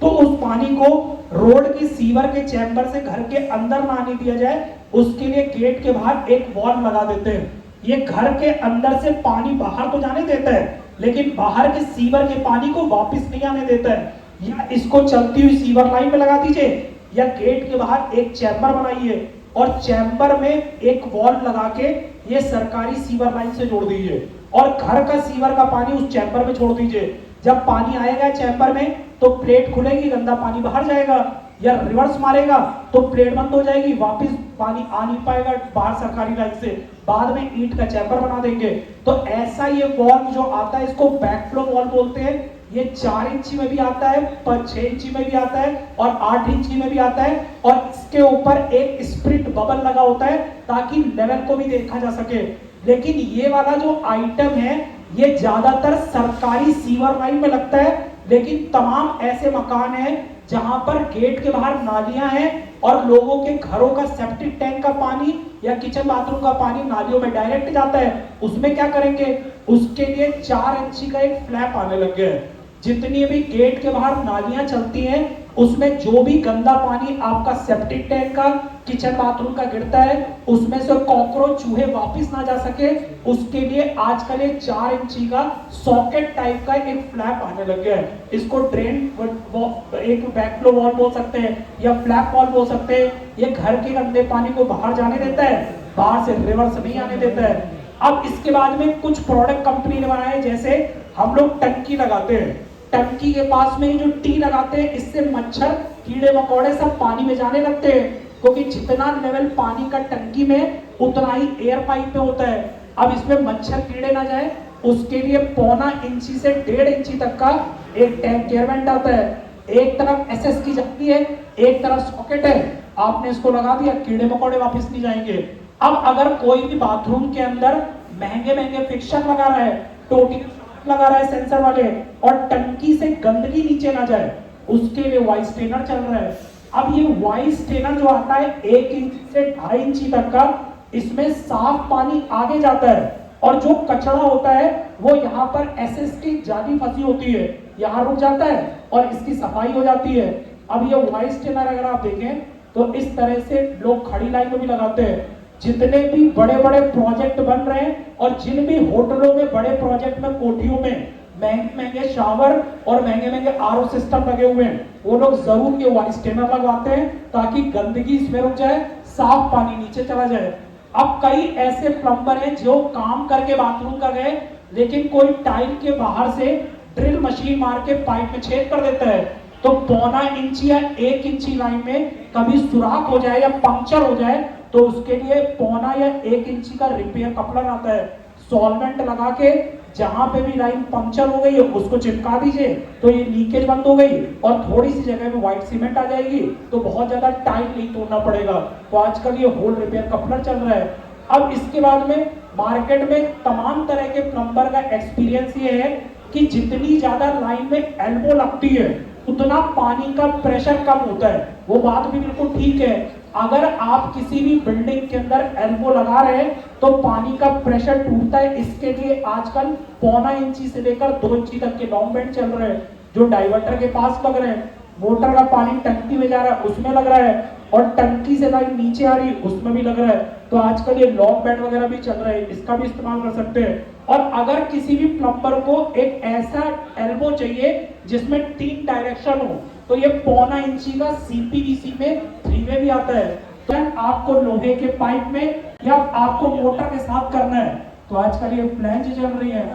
तो उस पानी को रोड की सीवर के चैम्बर से घर के अंदर ना आने दिया जाए, उसके लिए गेट के बाहर एक वॉल्व लगा देते हैं। ये घर के अंदर से पानी बाहर तो जाने देता है, लेकिन बाहर के सीवर के पानी को वापस नहीं आने देता है। या इसको चलती हुई सीवर लाइन में लगा दीजिए, या गेट के बाहर एक चैम्बर बनाइए और चैम्बर में एक वॉल्व लगा के ये सरकारी सीवर लाइन से जोड़ दीजिए और घर का सीवर का पानी उस चैम्बर में छोड़ दीजिए। जब पानी आएगा चैम्बर में तो प्लेट खुलेगी, गंदा पानी बाहर जाएगा, या रिवर्स मारेगा तो प्लेट बंद हो जाएगी, वापस पानी आ नहीं पाएगा बाहर सरकारी लाइन से। बाद में ईंट का चैम्बर बना देंगे। तो ऐसा ये वॉल्व जो आता है इसको बैकफ्लो वॉल्व बोलते हैं। ये 4 इंची में भी आता है, 6 इंची में भी आता है और 8 इंची में भी आता है। और इसके ऊपर एक स्प्रिट बबल लगा होता है ताकि लेवल को भी देखा जा सके। लेकिन ये वाला जो आइटम है ये ज्यादातर सरकारी सीवर लाइन में लगता है, लेकिन तमाम ऐसे मकान हैं जहां पर गेट के बाहर नालियां हैं और लोगों के घरों का सेप्टिक टैंक का पानी या किचन बाथरूम का पानी नालियों में डायरेक्ट जाता है। उसमें क्या करेंगे, उसके लिए 4 इंची का एक फ्लैप आने लग गया है। जितनी भी गेट के बाहर नालियां चलती हैं उसमें जो भी गंदा पानी आपका सेप्टिक टैंक का किचन बाथरूम का गिरता है उसमें से कॉकरोच चूहे वापस ना जा सके, उसके लिए आजकल एक 4 इंची का सॉकेट टाइप का एक फ्लैप आने लग गया है। इसको ड्रेन एक बैकफ्लो वॉल बोल सकते हैं या फ्लैप वॉल बोल सकते हैं। ये घर के गंदे पानी को बाहर जाने देता है, बाहर से रिवर्स नहीं आने देता है। अब इसके बाद में कुछ प्रोडक्ट कंपनी ने बनाए, जैसे हम लोग टंकी लगाते हैं, टंकी के पास में जो टी लगाते हैं इससे मच्छर कीड़े मकोड़े सब पानी में जाने लगते हैं, क्योंकि जितना लेवल पानी का टंकी में उतना ही एयर पाइप में होता है। अब इसमें मच्छर कीड़े ना जाए उसके लिए 1.25 इंची से 1.5 इंची तक का एक टैंक एयरवेंट आता है। एक तरफ एसएस की जाती है, एक तरफ सॉकेट है, आपने इसको लगा दिया, कीड़े मकोड़े वापस नहीं जाएंगे। अब अगर कोई भी बाथरूम के अंदर महंगे महंगे फिक्सर लगा रहा है, टोटी लगा रहा है सेंसर वाले, और टंकी से गंदगी नीचे ना जाए उसके लिए वाइस स्टेनर चल रहा है। अब ये वाइस स्टेनर जो आता है 1 इंच से 2.5 इंची तक का, इसमें साफ पानी आगे जाता है और जो कचरा होता है वो यहाँ पर एसएस की जाली फंसी होती है, यहाँ रुक जाता है और इसकी सफाई हो जाती है। अब ये वाइस स्टेनर अगर आप देखें तो इस तरह से लोग खड़ी लाइन में भी लगाते हैं। जितने भी बड़े बड़े प्रोजेक्ट बन रहे हैं और जिन भी होटलों में बड़े प्रोजेक्ट में कोठियों में महंगे महंगे शावर और महंगे महंगे आरओ सिस्टम लगे हुए हैं, वो लोग जरूर ये वाइस स्टेनर लगवाते हैं ताकि गंदगी इसमें रुक जाए, साफ पानी नीचे चला जाए। अब कई ऐसे प्लम्बर हैं जो काम करके बाथरूम का गए, लेकिन कोई टाइल के बाहर से ड्रिल मशीन मार के पाइप में छेद कर देता है, तो 1.25 इंची या 1 इंची लाइन में कभी सुराख हो जाए या पंक्चर हो जाए तो उसके लिए 1.25 या 1 इंची का रिपेयर कपलर आता है। सॉल्वेंट लगा के जहां पे भी लाइन पंक्चर हो गई है उसको चिपका दीजिए तो ये लीकेज बंद हो गई और थोड़ी सी जगह में व्हाइट सीमेंट आ जाएगी, तो बहुत ज्यादा टाइट नहीं तोड़ना पड़ेगा। तो आजकल ये होल रिपेयर कपलर चल रहा है। अब इसके बाद में मार्केट में तमाम तरह के प्लम्बर का एक्सपीरियंस ये है कि जितनी ज्यादा लाइन में एल्बो लगती है उतना पानी का प्रेशर कम होता है। वो बात भी बिल्कुल ठीक है। अगर आप किसी भी बिल्डिंग के अंदर एल्बो लगा रहे हैं तो पानी का प्रेशर टूटता है। इसके लिए आजकल 1.25 इंची से लेकर 2 इंची तक के लॉन्ग बेंड चल रहे हैं जो डाइवर्टर के पास लग रहे हैं। मोटर का पानी टंकी में जा रहा है उसमें लग रहा है और टंकी से लाइन नीचे आ रही है उसमें भी लग रहा है। तो आजकल ये लॉन्ग बेंड वगैरह भी चल रहे हैं, इसका भी इस्तेमाल कर सकते हैं। और अगर किसी भी प्लम्बर को एक ऐसा एल्बो चाहिए जिसमें 3 डायरेक्शन हो तो ये 1.25 इंची का सीपीवीसी में 3 वे भी आता है। तो आपको लोहे के पाइप में या आपको मोटर के साथ करना है तो आजकल ये फ्लैंज चल रही है,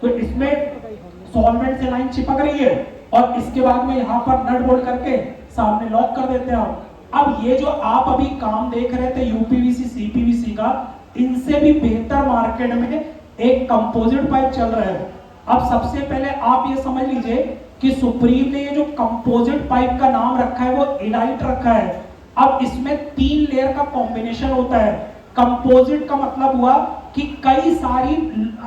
तो इसमें सॉल्वेंट से लाइन चिपक रही है और इसके बाद में यहाँ पर नट बोल्ट करके सामने लॉक कर देते हैं आप। अब ये जो आप अभी काम देख रहे थे यूपीवीसी सीपीवीसी का, इनसे भी बेहतर मार्केट में एक कंपोजिट पाइप चल रहा है। अब सबसे पहले आप ये समझ लीजिए कि सुप्रीम ने ये जो कंपोजिट पाइप का नाम रखा है वो इलाइट रखा है। अब इसमें 3 लेयर का कॉम्बिनेशन होता है। कंपोजिट का मतलब हुआ कि कई सारी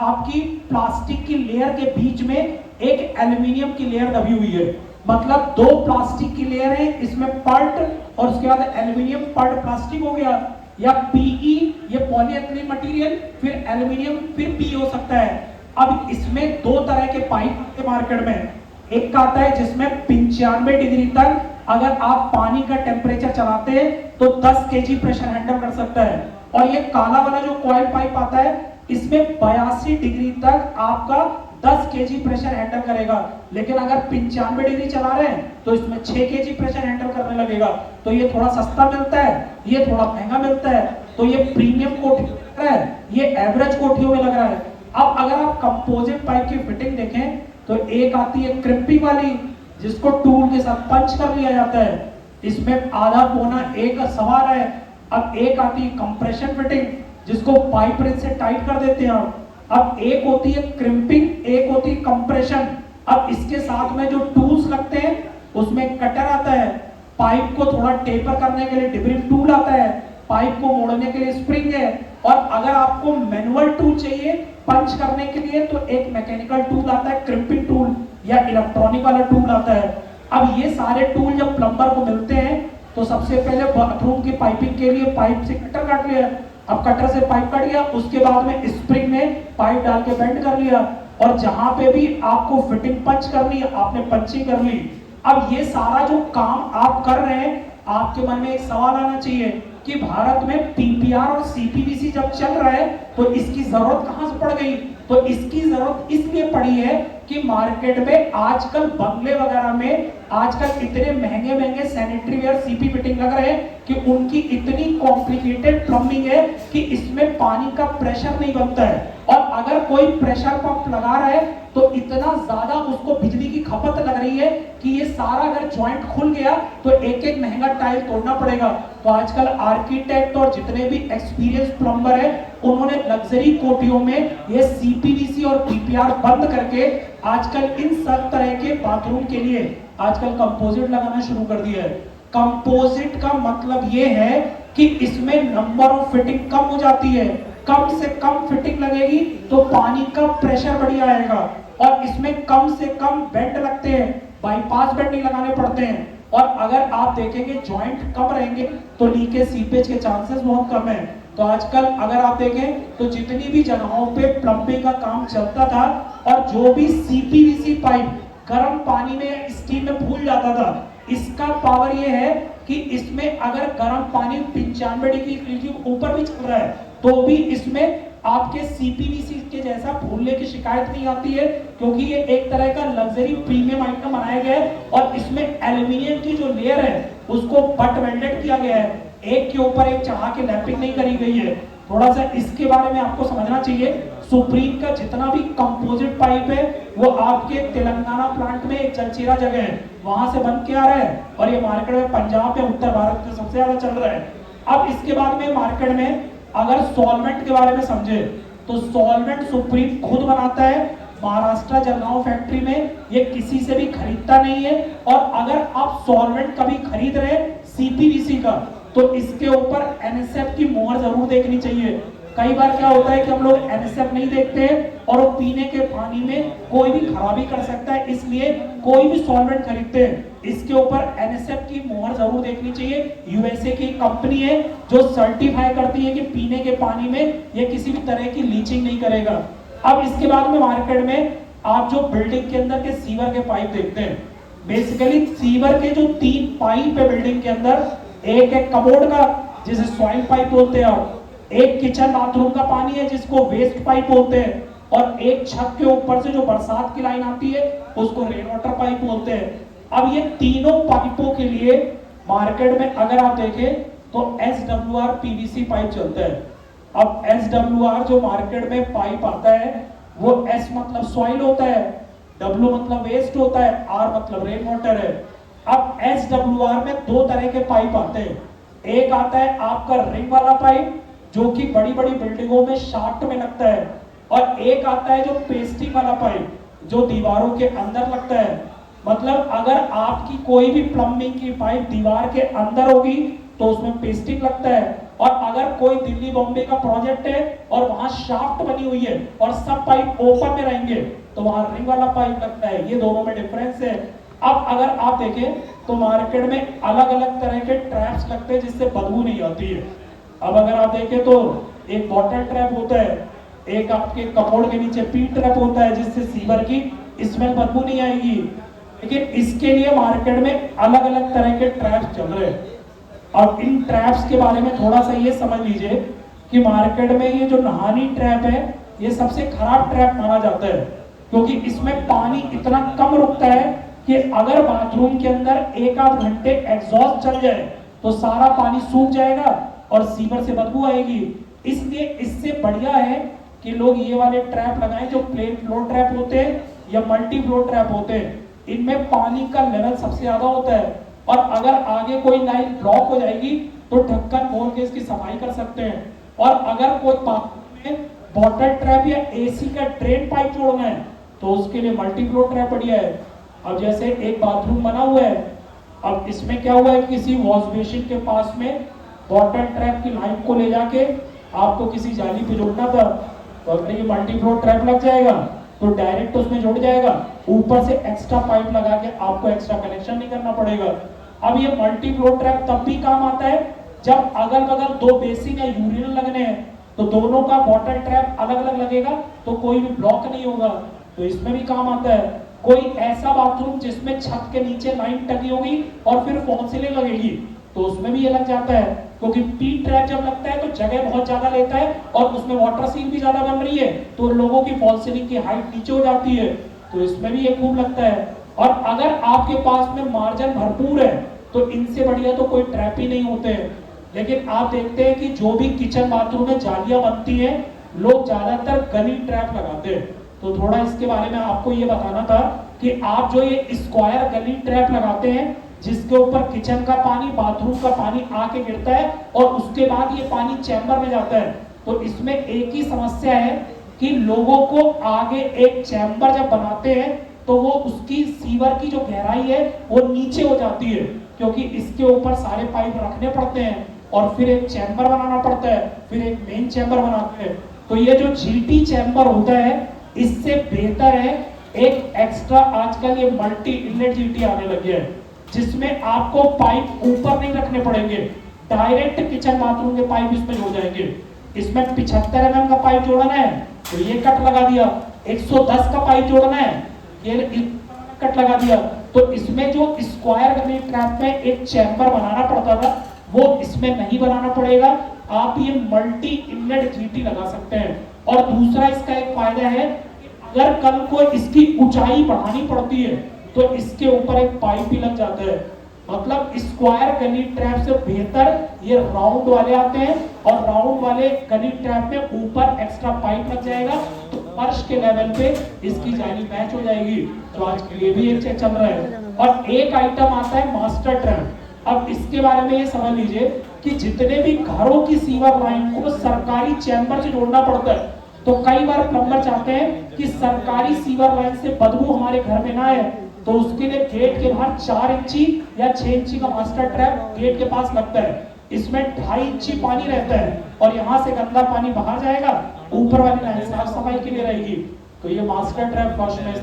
आपकी प्लास्टिक की लेयर के बीच में एक एल्यूमिनियम की लेयर दबी हुई है। मतलब 2 प्लास्टिक की लेयर है, इसमें पर्ट और उसके बाद एल्यूमिनियम पर्ट प्लास्टिक हो गया, या पीई ये पॉलीएथिलीन मटेरियल, फिर एल्यूमिनियम, फिर पी हो सकता है। अब इसमें 2 तरह के पाइप के मार्केट में, एक का आता है जिसमें 95 डिग्री तक अगर आप पानी का टेम्परेचर चलाते हैं तो 10 केजी प्रेशर हैंडल कर सकता है, और ये काला वाला जो कॉइल पाइप आता है इसमें 82 डिग्री तक आपका 10 केजी प्रेशर हैंडल करेगा, लेकिन अगर 95 डिग्री चला रहे हैं तो इसमें 6 केजी प्रेशर हैंडल करने लगेगा। तो ये थोड़ा सस्ता मिलता है, ये थोड़ा महंगा मिलता है, तो ये प्रीमियम कोटियों में लग रहा है, ये एवरेज कोटियों में लग रहा है। अब अगर आप कंपोजिट पाइप की फिटिंग देखें तो एक आती है क्रिम्पिंग वाली, जिसको टूल के साथ पंच कर लिया जाता है, इसमें आधा पौना एक सवार है। अब एक आती है कंप्रेशन फिटिंग, जिसको पाइप रिंच से टाइट कर देते हैं आप। अब एक होती है क्रिम्पिंग, एक होती है कंप्रेशन। अब इसके साथ में जो टूल्स लगते हैं उसमें कटर आता है, पाइप को थोड़ा टेपर करने के लिए डिब्रिंग टूल आता है, पाइप को मोड़ने के लिए स्प्रिंग है, और अगर आपको मैनुअल टूल चाहिए पंच करने के लिए तो एक मैकेनिकल टूल आता है, क्रिम्पिंग टूल, या इलेक्ट्रॉनिक वाला टूल आता है। अब ये सारे टूल जब प्लम्बर को मिलते हैं तो सबसे पहले बाथरूम की पाइपिंग के लिए पाइप से कटर काट लिया, अब कटर से पाइप कट गया, उसके बाद में स्प्रिंग में पाइप डाल के बेंड कर लिया, और जहां पे भी आपको फिटिंग पंच करनी है आपने पंचिंग कर ली। अब ये सारा जो काम आप कर रहे हैं, आपके मन में एक सवाल आना चाहिए कि भारत में पीपीआर और सीपीवीसी जब चल रहा है तो इसकी जरूरत कहां से पड़ गई? तो इसकी जरूरत इसलिए पड़ी है कि मार्केट में आजकल बंगले वगैरह में आजकल इतने महंगे महंगे सैनिटरी वेयर सीपी फिटिंग लग रहे हैं कि उनकी इतनी कॉम्प्लिकेटेड प्लम्बिंग है कि इसमें पानी का प्रेशर नहीं बनता है, और अगर कोई प्रेशर पंप लगा रहा है तो इतना ज्यादा उसको बिजली की खपत लग रही है कि ये सारा अगर जॉइंट खुल गया तो एक एक महंगा टाइल तोड़ना पड़ेगा। तो आजकल आर्किटेक्ट और जितने भी एक्सपीरियंस प्लम्बर है उन्होंने लग्जरी कोठियों में ये सीपीवीसी और पीपीआर बंद करके आजकल इन सब तरह के बाथरूम के लिए आजकल कंपोजिट लगाना शुरू कर दिया है। कंपोजिट का मतलब ये है कि इसमें नंबर ऑफ फिटिंग कम हो जाती है, कम से कम फिटिंग लगेगी तो पानी का प्रेशर बढ़िया आएगा, और इसमें कम से कम बेंड लगते हैं, बाईपास बेंड नहीं लगाने पड़ते हैं, और अगर आप देखेंगे जॉइंट कम रहेंगे तो लीकेज सीपेज के चांसेस बहुत कम है। तो आजकल अगर आप देखें तो जितनी भी जगहों पे प्लम्बिंग का काम चलता था और जो भी सीपीवीसी पाइप गर्म पानी में स्टीम में फूल जाता था, इसका पावर ये है कि इसमें अगर गर्म पानी 95 डिग्री सेल्सियस ऊपर भी चल रहा है तो भी इसमें आपके सीपीवीसी के जैसा फूलने की शिकायत नहीं आती है, क्योंकि ये एक तरह का लग्जरी प्रीमियम आइटम बनाया गया है, और इसमें एल्यूमिनियम की जो लेयर है उसको बट वेल्डेड किया गया है, एक के ऊपर एक चढ़ा के लैपिंग नहीं करी गई है। थोड़ा सा इसके बारे में आपको समझना चाहिए। सुप्रीम का जितना भी कंपोजिट पाइप है वो आपके तेलंगाना प्लांट में एक जलचीरा जगह है वहां से बन के आ रहा है, और ये मार्केट में पंजाब में उत्तर भारत में सबसे ज्यादा चल रहा है। अब इसके बाद में मार्केट में अगर सॉल्वेंट के बारे में समझे तो सॉल्वेंट सुप्रीम खुद बनाता है, महाराष्ट्र जलगांव फैक्ट्री में, ये किसी से भी खरीदता नहीं है। और अगर आप सॉल्वेंट कभी खरीद रहे सीपीवीसी का तो इसके ऊपर एनएसएफ की मोहर जरूर देखनी चाहिए। कई बार क्या होता है कि हम लोग एनएसएफ नहीं देखते हैं और वो पीने के पानी में कोई भी खराबी कर सकता है, इसलिए कोई भी सॉल्वेंट खरीदते हैं इसके ऊपर एनएसएफ की मोहर जरूर देखनी चाहिए। यूएसए की कंपनी है जो सर्टिफाई करती है कि पीने के पानी में ये किसी भी तरह की लीचिंग नहीं करेगा। अब इसके बाद में मार्केट में आप जो बिल्डिंग के अंदर के सीवर के पाइप देखते हैं, बेसिकली सीवर के जो 3 पाइप है बिल्डिंग के अंदर, एक है कमोड का जिसे सॉइल पाइप बोलते हैं, एक किचन बाथरूम का पानी है जिसको वेस्ट पाइप बोलते हैं, और एक छत के ऊपर से जो बरसात की लाइन आती है उसको रेन वाटर पाइप बोलते हैं। अब ये तीनों पाइपों के लिए मार्केट में अगर आप देखें तो SWR पीवीसी पाइप चलता है। अब SWR जो मार्केट में पाइप आता है वो S मतलब सॉइल होता है, W मतलब वेस्ट होता है, R मतलब रेन वाटर है। अब SWR में 2 तरह के पाइप आते हैं, एक आता है आपका रिंग वाला पाइप जो कि बड़ी बड़ी बिल्डिंगों में शाफ्ट में लगता है, और एक आता है जो पेस्टिंग वाला पाइप जो दीवारों के अंदर लगता है। मतलब अगर आपकी कोई भी प्लम्बिंग की पाइप दीवार के अंदर होगी तो उसमें पेस्टिंग लगता है, और अगर कोई दिल्ली बॉम्बे का प्रोजेक्ट है और वहां शाफ्ट बनी हुई है और सब पाइप ओपन में रहेंगे तो वहां रिंग वाला पाइप लगता है। ये दोनों में डिफरेंस है। अब अगर आप देखें तो मार्केट में अलग अलग तरह के ट्रैप्स लगते हैं जिससे बदबू नहीं आती है। अब अगर आप देखें तो एक बॉटल ट्रैप होता है, एक आपके कमोड के नीचे पी ट्रैप होता है जिससे सीवर की स्मेल बदबू नहीं आएगी। लेकिन इसके लिए मार्केट में अलग अलग तरह के ट्रैप्स चल रहे हैं। अब इन ट्रैप्स के बारे में थोड़ा सा ये समझ लीजिए कि मार्केट में ये जो नहानी ट्रैप है ये सबसे खराब ट्रैप माना जाता है। क्योंकि इसमें पानी इतना कम रुकता है कि अगर बाथरूम के अंदर एक आध घंटे एग्जॉस्ट चल जाए तो सारा पानी सूख जाएगा और सीवर से बदबू आएगी। इसलिए इससे बढ़िया है कि लोग ये वाले ट्रैप लगाएं जो प्लेन फ्लो ट्रैप होते हैं या मल्टी फ्लो ट्रैप होते हैं। इनमें पानी का लेवल सबसे ज्यादा होता है और अगर आगे कोई लाइन ब्लॉक हो जाएगी तो ढक्कन खोल के इसकी सफाई कर सकते हैं। और अगर कोई बाथरूम में बॉटल ट्रैप या एसी का ड्रेन पाइप जोड़ना है तो उसके लिए मल्टी फ्लो ट्रैप बढ़िया है। अब जैसे एक बाथरूम बना हुआ है, अब इसमें क्या हुआ है, किसी वॉश बेसिन के पास में बॉटल ट्रैप की लाइन को ले जाके आपको किसी जाली पे जोड़ना था, तो अगर ये मल्टी फ्लो ट्रैप लग जाएगा तो डायरेक्ट उसमें जुड़ जाएगा, ऊपर से एक्स्ट्रा पाइप लगा के आपको एक्स्ट्रा कनेक्शन नहीं करना पड़ेगा। अब ये मल्टी फ्लो ट्रैप तब भी काम आता है जब अगल बगल दो बेसिन या यूरिनल लगने हैं, तो दोनों का बॉटल ट्रैप अलग अलग लगेगा तो कोई भी ब्लॉक नहीं होगा, तो इसमें भी काम आता है। कोई ऐसा बाथरूम जिसमें छत के नीचे लाइन टकी होगी और फिर फॉल सीलिंग लगेगी तो उसमें भी ये लग जाता है, क्योंकि पी ट्रैप जब लगता है तो जगह बहुत ज्यादा लेता है और उसमें वाटर सील भी ज्यादा बन रही है तो लोगों की फॉल सीलिंग की हाइट नीचे हो जाती है, तो इसमें भी ये खूब लगता है। और अगर आपके पास में मार्जिन भरपूर है तो इनसे बढ़िया तो कोई ट्रैप ही नहीं होते हैं। लेकिन आप देखते हैं कि जो भी किचन बाथरूम में जालियां बनती हैं लोग ज्यादातर गली ट्रैप लगाते हैं, तो थोड़ा इसके बारे में आपको ये बताना था कि आप जो ये स्क्वायर गली ट्रैप लगाते हैं जिसके ऊपर किचन का पानी बाथरूम का पानी आके गिरता है और उसके बाद ये पानी चैम्बर में जाता है, तो इसमें एक ही समस्या है कि लोगों को आगे एक चैम्बर जब बनाते हैं तो वो उसकी सीवर की जो गहराई है वो नीचे हो जाती है, क्योंकि इसके ऊपर सारे पाइप रखने पड़ते हैं और फिर एक चैम्बर बनाना पड़ता है, फिर एक मेन चैम्बर बनाते हैं। तो ये जो जीटी चैम्बर होता है इससे बेहतर है एक एक्स्ट्रा आजकल ये मल्टी इनलेट जीटी आने लगे हैं जिसमें आपको पाइप ऊपर नहीं रखने पड़ेंगे, डायरेक्ट किचन बाथरूम के पाइप इसमें जुड़ जाएंगे। इसमें 75 mm का पाइप जोड़ना है तो ये कट लगा दिया, 110 का पाइप जोड़ना है ये कट लगा दिया। तो इसमें जो स्क्वायर गली ट्रैप में एक चैम्बर बनाना पड़ता था वो इसमें नहीं बनाना पड़ेगा, आप ये मल्टी इनलेट जीटी लगा सकते हैं। और दूसरा इसका एक फायदा है, अगर कल को इसकी ऊंचाई बढ़ानी पड़ती है तो इसके ऊपर एक पाइप भी लग जाता है। मतलब स्क्वायर गली ट्रैप से बेहतर ये राउंड वाले आते हैं और राउंड वाले गली ट्रैप में ऊपर एक्स्ट्रा पाइप लग जाएगा तो फर्श के लेवल पे इसकी जाली मैच हो जाएगी, तो आज के लिए भी एक चल रहा है। और एक आइटम आता है मास्टर ट्रैप। अब इसके बारे में ये समझ लीजिए कि जितने भी घरों की सीवर लाइन को सरकारी चैम्बर से जोड़ना पड़ता है, तो कई बार प्लम्बर चाहते हैं कि सरकारी सीवर लाइन से बदबू हमारे घर में ना आए, तो उसके लिए गेट के बाहर 4 इंची या 6 इंची का मास्टर ट्रैप गेट के पास लगता है। इसमें 2.5 इंची पानी रहता है और यहाँ से गंदा पानी बाहर जाएगा, ऊपर वाली लाइन साफ सफाई के लिए रहेगी, तो ये मास्टर ट्रैप फर्श में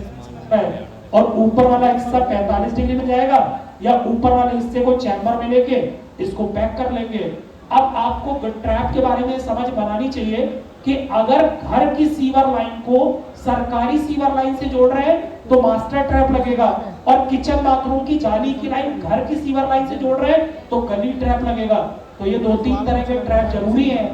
है। और ऊपर वाला हिस्सा 45 डिग्री में जाएगा या ऊपर वाले हिस्से को चैम्बर में लेके इसको पैक कर लेंगे। अब आपको ट्रैप के बारे में समझ बनानी चाहिए कि अगर घर की सीवर लाइन को सरकारी सीवर लाइन से जोड़ रहे हैं तो मास्टर ट्रैप लगेगा, और किचन बाथरूम की जाली की लाइन घर की सीवर लाइन से जोड़ रहे हैं तो गली ट्रैप लगेगा। तो ये 2-3 तरह के ट्रैप जरूरी है।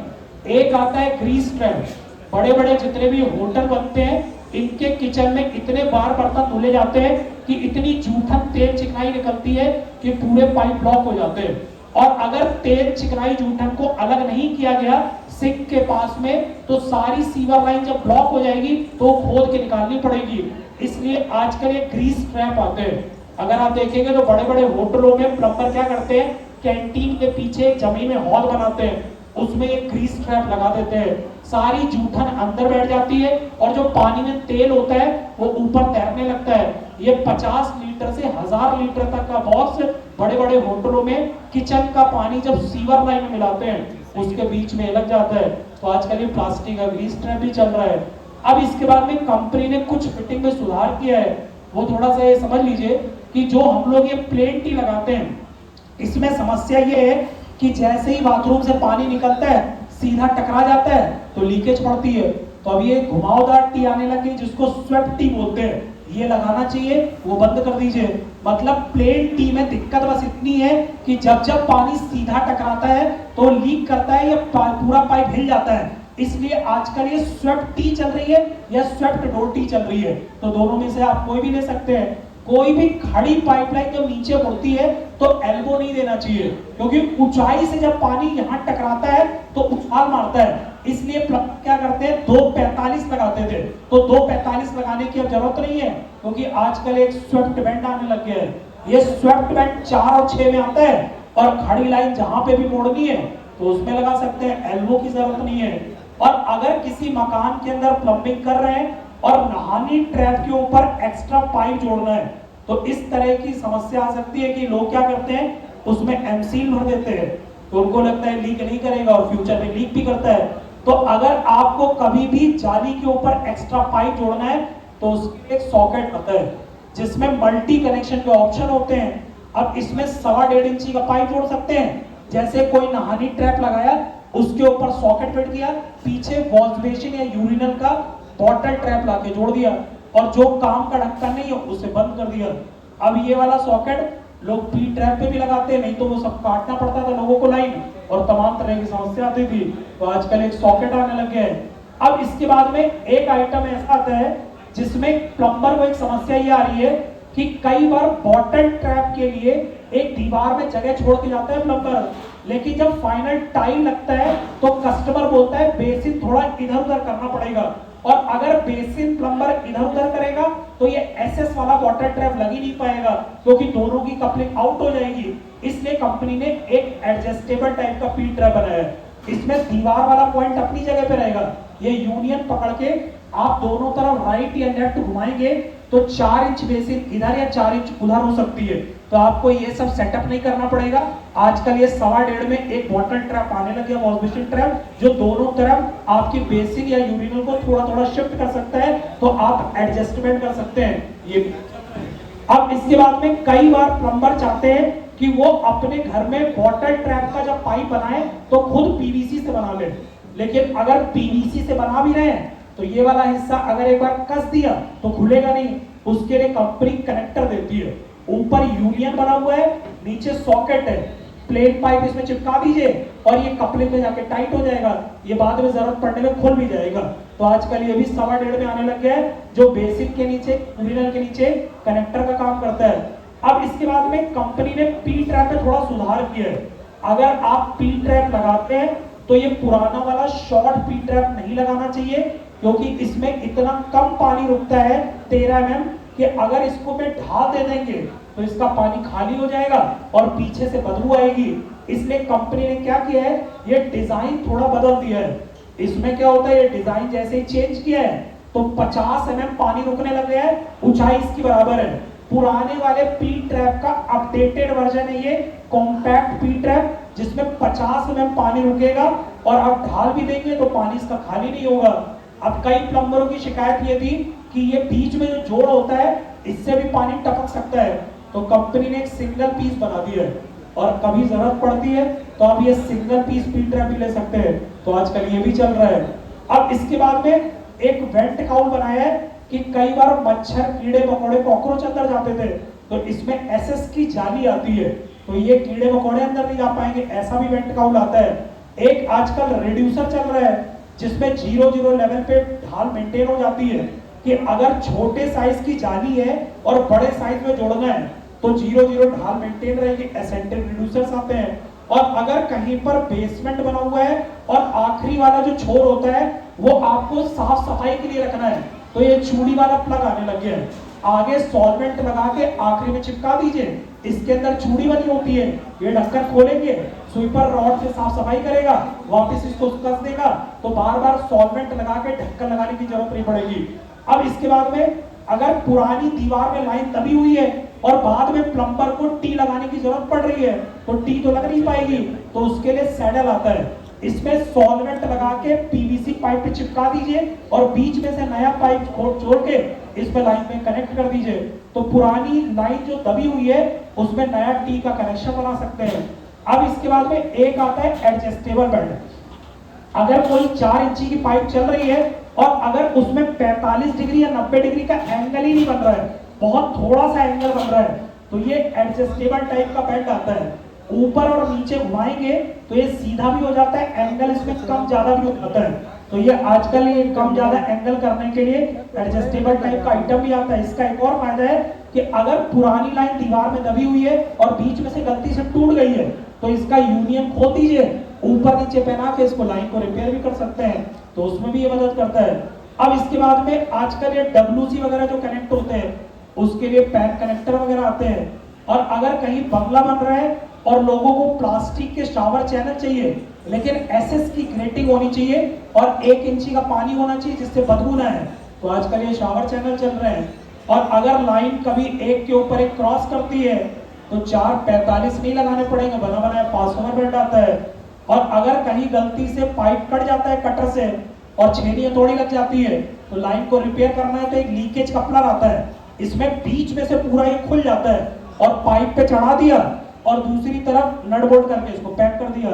एक आता है ग्रीस ट्रैप। बड़े बड़े जितने भी होटल बनते हैं इनके किचन में इतने बार बर्तन धुले जाते हैं कि इतनी जूठन तेल चिकनाई निकलती है कि पूरे पाइप ब्लॉक हो जाते हैं, और अगर तेल चिकनाई जूठन को अलग नहीं किया गया सिंक के पास में तो सारी सीवर लाइन जब ब्लॉक हो जाएगी तो खोद के निकालनी पड़ेगी। इसलिए आजकल ये ग्रीस ट्रैप आते हैं। अगर आप देखेंगे तो बड़े बड़े होटलों में प्लम्बर क्या करते हैं, कैंटीन के पीछे एक जमीन में हॉल बनाते हैं, उसमें एक ग्रीस ट्रैप लगा देते हैं, सारी जूठन अंदर बैठ जाती है और जो पानी में तेल होता है वो ऊपर तैरने लगता है। ये 50 लीटर से 1000 लीटर तक का बॉक्स बड़े बड़े होटलों में किचन का पानी जब सीवर लाइन में मिलाते हैं उसके बीच में लग जाता है। तो आजकल ये प्लास्टिक का ग्रीस ट्रैप भी चल रहा है। अब इसके बाद में कंपनी ने कुछ फिटिंग में सुधार किया है, वो थोड़ा सा ये समझ लीजिए कि जो हम लोग ये प्लेन टी लगाते हैं इसमें समस्या ये है कि जैसे ही बाथरूम से पानी निकलता है सीधा टकरा जाता है तो लीकेज पड़ती है। तो अब ये घुमावदार टी आने लगी जिसको स्वेप्ट टी बोलते हैं, ये लगाना चाहिए, वो बंद कर दीजिए। मतलब प्लेन टी में दिक्कत बस इतनी है कि जब जब पानी सीधा टकराता है तो लीक करता है या पूरा पाइप हिल जाता है, इसलिए आजकल ये स्वेप्ट टी चल रही है या स्वेप्ट डोर टी चल रही है, तो दोनों में से आप कोई भी ले सकते हैं। कोई भी खड़ी पाइपलाइन जब नीचे मुड़ती है तो एल्बो नहीं देना चाहिए, क्योंकि ऊंचाई से जब पानी यहां टकराता है तो उछाल मारता है। इसलिए प्लम्बर क्या करते हैं, 245 लगाते थे, तो 245 लगाने की अब जरूरत नहीं है, क्योंकि आजकल एक स्वेप्ट बैंड आने लग गया है। ये स्वेप्ट बैंड 4 और 6 में आता है, और खड़ी लाइन जहां पे भी मोड़नी है तो उसमें लगा सकते हैं, एल्बो की जरूरत नहीं है। और अगर किसी मकान के अंदर प्लम्बिंग कर रहे हैं और नहानी ट्रैप के ऊपर एक्स्ट्रा पाइप जोड़ना है, तो इस तरह की समस्या आ सकती है कि लोग क्या करते हैं, उसमें एमसील भर देते हैं, तो उनको लगता है लीक नहीं करेगा और फ्यूचर में लीक भी करता है। तो अगर आपको कभी भी जाली के ऊपर एक्स्ट्रा पाइप जोड़ना है तो उसके एक सॉकेट आता है जिसमें मल्टी कनेक्शन के ऑप्शन होते हैं। अब इसमें 1.25 इंची का पाइप जोड़ सकते हैं, जैसे कोई नहानी ट्रैप लगाया, उसके ऊपर सॉकेट फिट किया, पीछे वॉश बेसिन या यूरिनल का बॉटल ट्रैप लाके जोड़ दिया, और जो काम का ढक्कन नहीं है उसे बंद कर दिया। अब ये वाला सॉकेट लोग पी ट्रैप पे भी लगाते हैं, नहीं तो वो सब काटना पड़ता था लोगों को लाइन, और तमाम तरह की समस्या आती थी। तो आजकल एक सॉकेट आने लग गया है। अब इसके बाद में एक आइटम ऐसा आता है जिसमें प्लम्बर को एक समस्या ये आ रही है कि कई बार बॉटल ट्रैप के लिए एक दीवार में जगह छोड़ के जाता है प्लम्बर, लेकिन जब फाइनल टाइल लगता है तो कस्टमर बोलता है बेसिन थोड़ा इधर उधर करना पड़ेगा, और अगर बेसिन प्लम्बर इधर उधर करेगा तो ये एसएस वाला वाटर ट्रैप लग ही नहीं पाएगा, क्योंकि दोनों की कपलिंग आउट हो जाएगी। इसलिए कंपनी ने एक एडजस्टेबल टाइप का पी ट्रैप बनाया है। इसमें दीवार वाला पॉइंट अपनी जगह पे रहेगा, ये यूनियन पकड़ के आप दोनों तरफ राइट या लेफ्ट घुमाएंगे तो 4 इंच बेसिन इधर या 4 इंच उधर हो सकती है। तो आपको ये सब सेटअप नहीं करना पड़ेगा। आजकल ये 1.25 में एक वाटर ट्रैप आने लग गया, वॉश बेसिन ट्रैप, जो दोनों तरफ आपकी बेसिन या यूरिनल को थोड़ा थोड़ा शिफ्ट कर सकता है, तो आप एडजस्टमेंट कर सकते हैं ये। अब इसके बाद में कई बार प्लम्बर चाहते हैं कि वो अपने घर में वाटर ट्रैप का जब पाइप बनाए तो खुद पीवीसी से बना ले, लेकिन अगर पीवीसी से बना भी रहे हैं तो ये वाला हिस्सा अगर एक बार कस दिया तो खुलेगा नहीं। उसके लिए कंपनी कनेक्टर देती है, ऊपर यूनियन बना हुआ है, नीचे सॉकेट है, प्लेन पाइप इसमें चिपका दीजिए और ये कपलिंग में जाके टाइट हो जाएगा, ये बाद में जरूरत पड़ने में खुल भी जाएगा। तो आजकल ये भी 1.25 में आने लग गया है, जो बेसिक के नीचे, यूरिनल के नीचे कनेक्टर का काम करता है। अब इसके बाद में कंपनी ने पी ट्रैप में थोड़ा सुधार किया है। अगर आप पी ट्रैप लगाते हैं तो ये पुराना वाला शॉर्ट पी ट्रैप नहीं लगाना चाहिए, क्योंकि इसमें इतना कम पानी रुकता है 13 mm कि अगर इसको में ढाल दे देंगे तो इसका पानी खाली हो जाएगा और पीछे से बदबू आएगी। इसलिए कंपनी ने क्या किया है, ये डिजाइन थोड़ा बदल दिया है। इसमें क्या होता है, ये डिजाइन जैसे ही चेंज किया है तो 50 mm पानी रुकने लग गया है, ऊंचाई इसकी बराबर है। पुराने वाले पी ट्रैप का अपडेटेड वर्जन है ये कॉम्पैक्ट पी ट्रैप, जिसमें 50 mm पानी रुकेगा और आप ढाल भी देंगे तो पानी इसका खाली नहीं होगा। अब कई प्लम्बरों की शिकायत ये थी कि ये बीच में जो जोड़ होता है इससे भी पानी टपक सकता है, तो कंपनी ने एक सिंगल पीस बना दिया है, और कभी जरूरत पड़ती है तो आप ये सिंगल पीस पी ट्रैप भी ले सकते हैं। तो आजकल ये भी चल रहा है। अब इसके बाद में एक वेंट काउल बनाया है कि कई बार मच्छर, कीड़े मकोड़े, कॉकरोच अंदर जाते थे, तो इसमें एसएस की जाली आती है, तो ये कीड़े मकोड़े अंदर नहीं जा पाएंगे, ऐसा भी वेंट काउल आता है। एक आजकल रिड्यूसर चल रहा है जिसमें 0-0 लेवल पे ढाल मेंटेन हो जाती है कि अगर छोटे साइज की जाली है और बड़े साइज में जोड़ना है तो 0-0 ढाल मेंटेन रहेगी, एसेंट्रिक रिड्यूसर्स आते हैं। और अगर कहीं पर बेसमेंट बना हुआ है और आखिरी वाला जो छोर होता है वो आपको साफ सफाई के लिए रखना है, तो ये चूड़ी वाला प्लग आने लग गया है। आगे सॉल्वेंट लगा के आखिरी में चिपका दीजिए, इसके अंदर चूड़ी बनी होती है, ये ढक्कन खोलेंगे, स्वीपर रॉड से साफ सफाई करेगा, वापस इसको कस देगा, तो बार बार सॉल्वेंट लगा के ढक्कन लगाने की जरूरत नहीं पड़ेगी। अब इसके बाद में अगर पुरानी दीवार में लाइन दबी हुई है और बाद में प्लम्बर को टी लगाने की जरूरत पड़ रही है तो टी तो लग नहीं पाएगी, तो उसके लिए सैडल आता है। इसमें सॉल्वेंट लगा के पीवीसी पाइप पे चिपका दीजिए और बीच में से नया पाइप जोड़ के इसमें लाइन में कनेक्ट कर दीजिए, तो पुरानी लाइन जो दबी हुई है उसमें नया टी का कनेक्शन बना सकते हैं। अब इसके बाद में एक आता है एडजस्टेबल बेड। अगर कोई 4 इंची की पाइप चल रही है और अगर उसमें 45 डिग्री या 90 डिग्री का एंगल ही नहीं बन रहा है, बहुत थोड़ा सा एंगल बन रहा है, तो ये एडजस्टेबल टाइप का बेड आता है। ऊपर और नीचे घुमाएंगे तो ये सीधा भी हो जाता है, एंगल इसमें कम ज्यादा भी हो जाता है। तो ये आजकल ये कम ज्यादा एंगल करने के लिए एडजस्टेबल टाइप का आइटम भी आता है। इसका एक और फायदा है कि अगर पुरानी लाइन दीवार में दबी हुई है और बीच में से गलती से टूट गई है तो इसका यूनियन खोल दीजिए, ऊपर नीचे पहना के इसको लाइन को रिपेयर भी कर सकते हैं, तो उसमें भी ये मदद करता है। अब इसके बाद में आजकल ये WC वगैरह जो कनेक्ट होते हैं उसके लिए पैन कनेक्टर वगैरह आते हैं। और अगर कहीं बंगला बन रहा है और लोगों को प्लास्टिक के शावर चैनल चाहिए लेकिन SS की ग्रेटिंग होनी चाहिए और 1 इंची का पानी होना चाहिए जिससे बदबू ना है, तो आजकल ये शावर चैनल चल रहे हैं। और अगर लाइन कभी एक के ऊपर एक क्रॉस करती है तो 445 नहीं लगाने पड़ेंगे, बना बनाया 500 में बैठ जाता है। और अगर कहीं गलती से पाइप कट जाता है कटर से और छेनी हथौड़ी लग जाती है तो लाइन को रिपेयर करना है तो एक लीकेज कपलर आता है, इसमें बीच में से पूरा ये खुल जाता है और पाइप पे चढ़ा दिया और दूसरी तरफ नट बोल्ट करके इसको पैक कर दिया,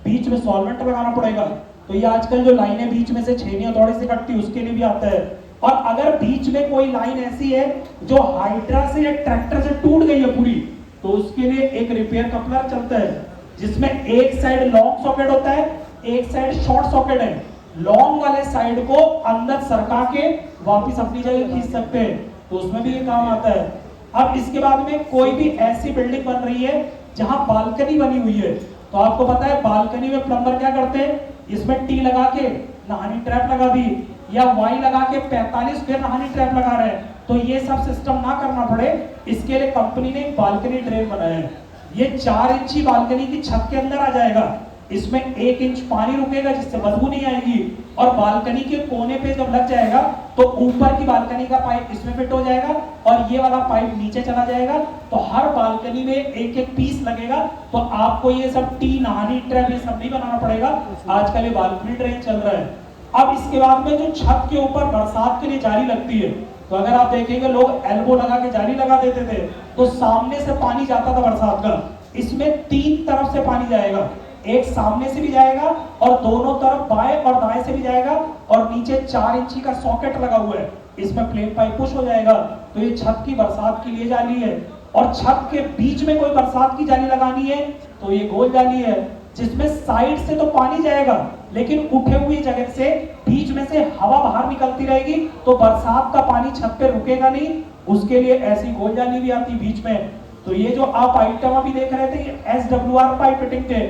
बीच में सॉल्वेंट लगाना पड़ेगा। तो ये आजकल जो लाइनें बीच में से छेनी हथौड़ी से कटती उसके लिए भी आता है। और अगर बीच में कोई लाइन ऐसी है जो हाइड्रा से या ट्रैक्टर से टूट गई है पूरी, तो उसके लिए एक रिपेयर कपलर चलता है जिसमें एक साइड लॉन्ग सॉकेट होता है, एक साइड शॉर्ट सॉकेट है। लॉन्ग वाले साइड को अंदर सरका के वापस अपनी जगह खींच सकते हैं, तो उसमें भी ये काम आता है। अब इसके बाद में कोई भी ऐसी बिल्डिंग बन रही है जहां बालकनी बनी हुई है, तो आपको पता है बालकनी में प्लम्बर क्या करते हैं, इसमें टी लगा के नहानी ट्रैप लगा दी या वाई लगा के 45 फिर नहानी ट्रैप लगा रहे हैं। तो ये सब सिस्टम ना करना पड़े, इसके लिए कंपनी ने एक बालकनी ड्रेन बनाया है। ये 4 इंची बालकनी की छत के अंदर आ जाएगा, इसमें 1 इंच पानी रुकेगा जिससे बदबू नहीं आएगी। और बालकनी के कोने पे जब लग जाएगा तो ऊपर की बालकनी का पाइप इसमें फिट हो जाएगा और ये वाला पाइप नीचे चला जाएगा, तो हर बालकनी में एक एक पीस लगेगा। तो आपको ये सब टी नहानी ट्रैप ये सब नहीं बनाना पड़ेगा, आजकल ये बालकनी ड्रेन चल रहा है। अब इसके बाद में जो छत के ऊपर बरसात के लिए जाली लगती है, तो अगर आप देखेंगे लोग एल्बो लगा के जाली लगा देते थे तो सामने से पानी जाता था बरसात का, इसमें 3 तरफ से पानी जाएगा, एक सामने से भी जाएगा और दोनों तरफ बाएं और दाएं से भी जाएगा। और नीचे 4 इंची का सॉकेट लगा हुआ है, इसमें प्लेन पाइप पुश हो जाएगा। तो ये छत की बरसात के लिए जाली है। और छत के बीच में कोई बरसात की जाली लगानी है तो ये गोल जाली है जिसमें साइड से तो पानी जाएगा लेकिन उठे हुई जगह से बीच में से हवा बाहर निकलती रहेगी, तो बरसात का पानी छत पे रुकेगा नहीं। उसके लिए ऐसी गोल जाली भी आती बीच में। तो ये जो आप आइटम अभी देख रहे थे ये SWR पाइप फिटिंग थे,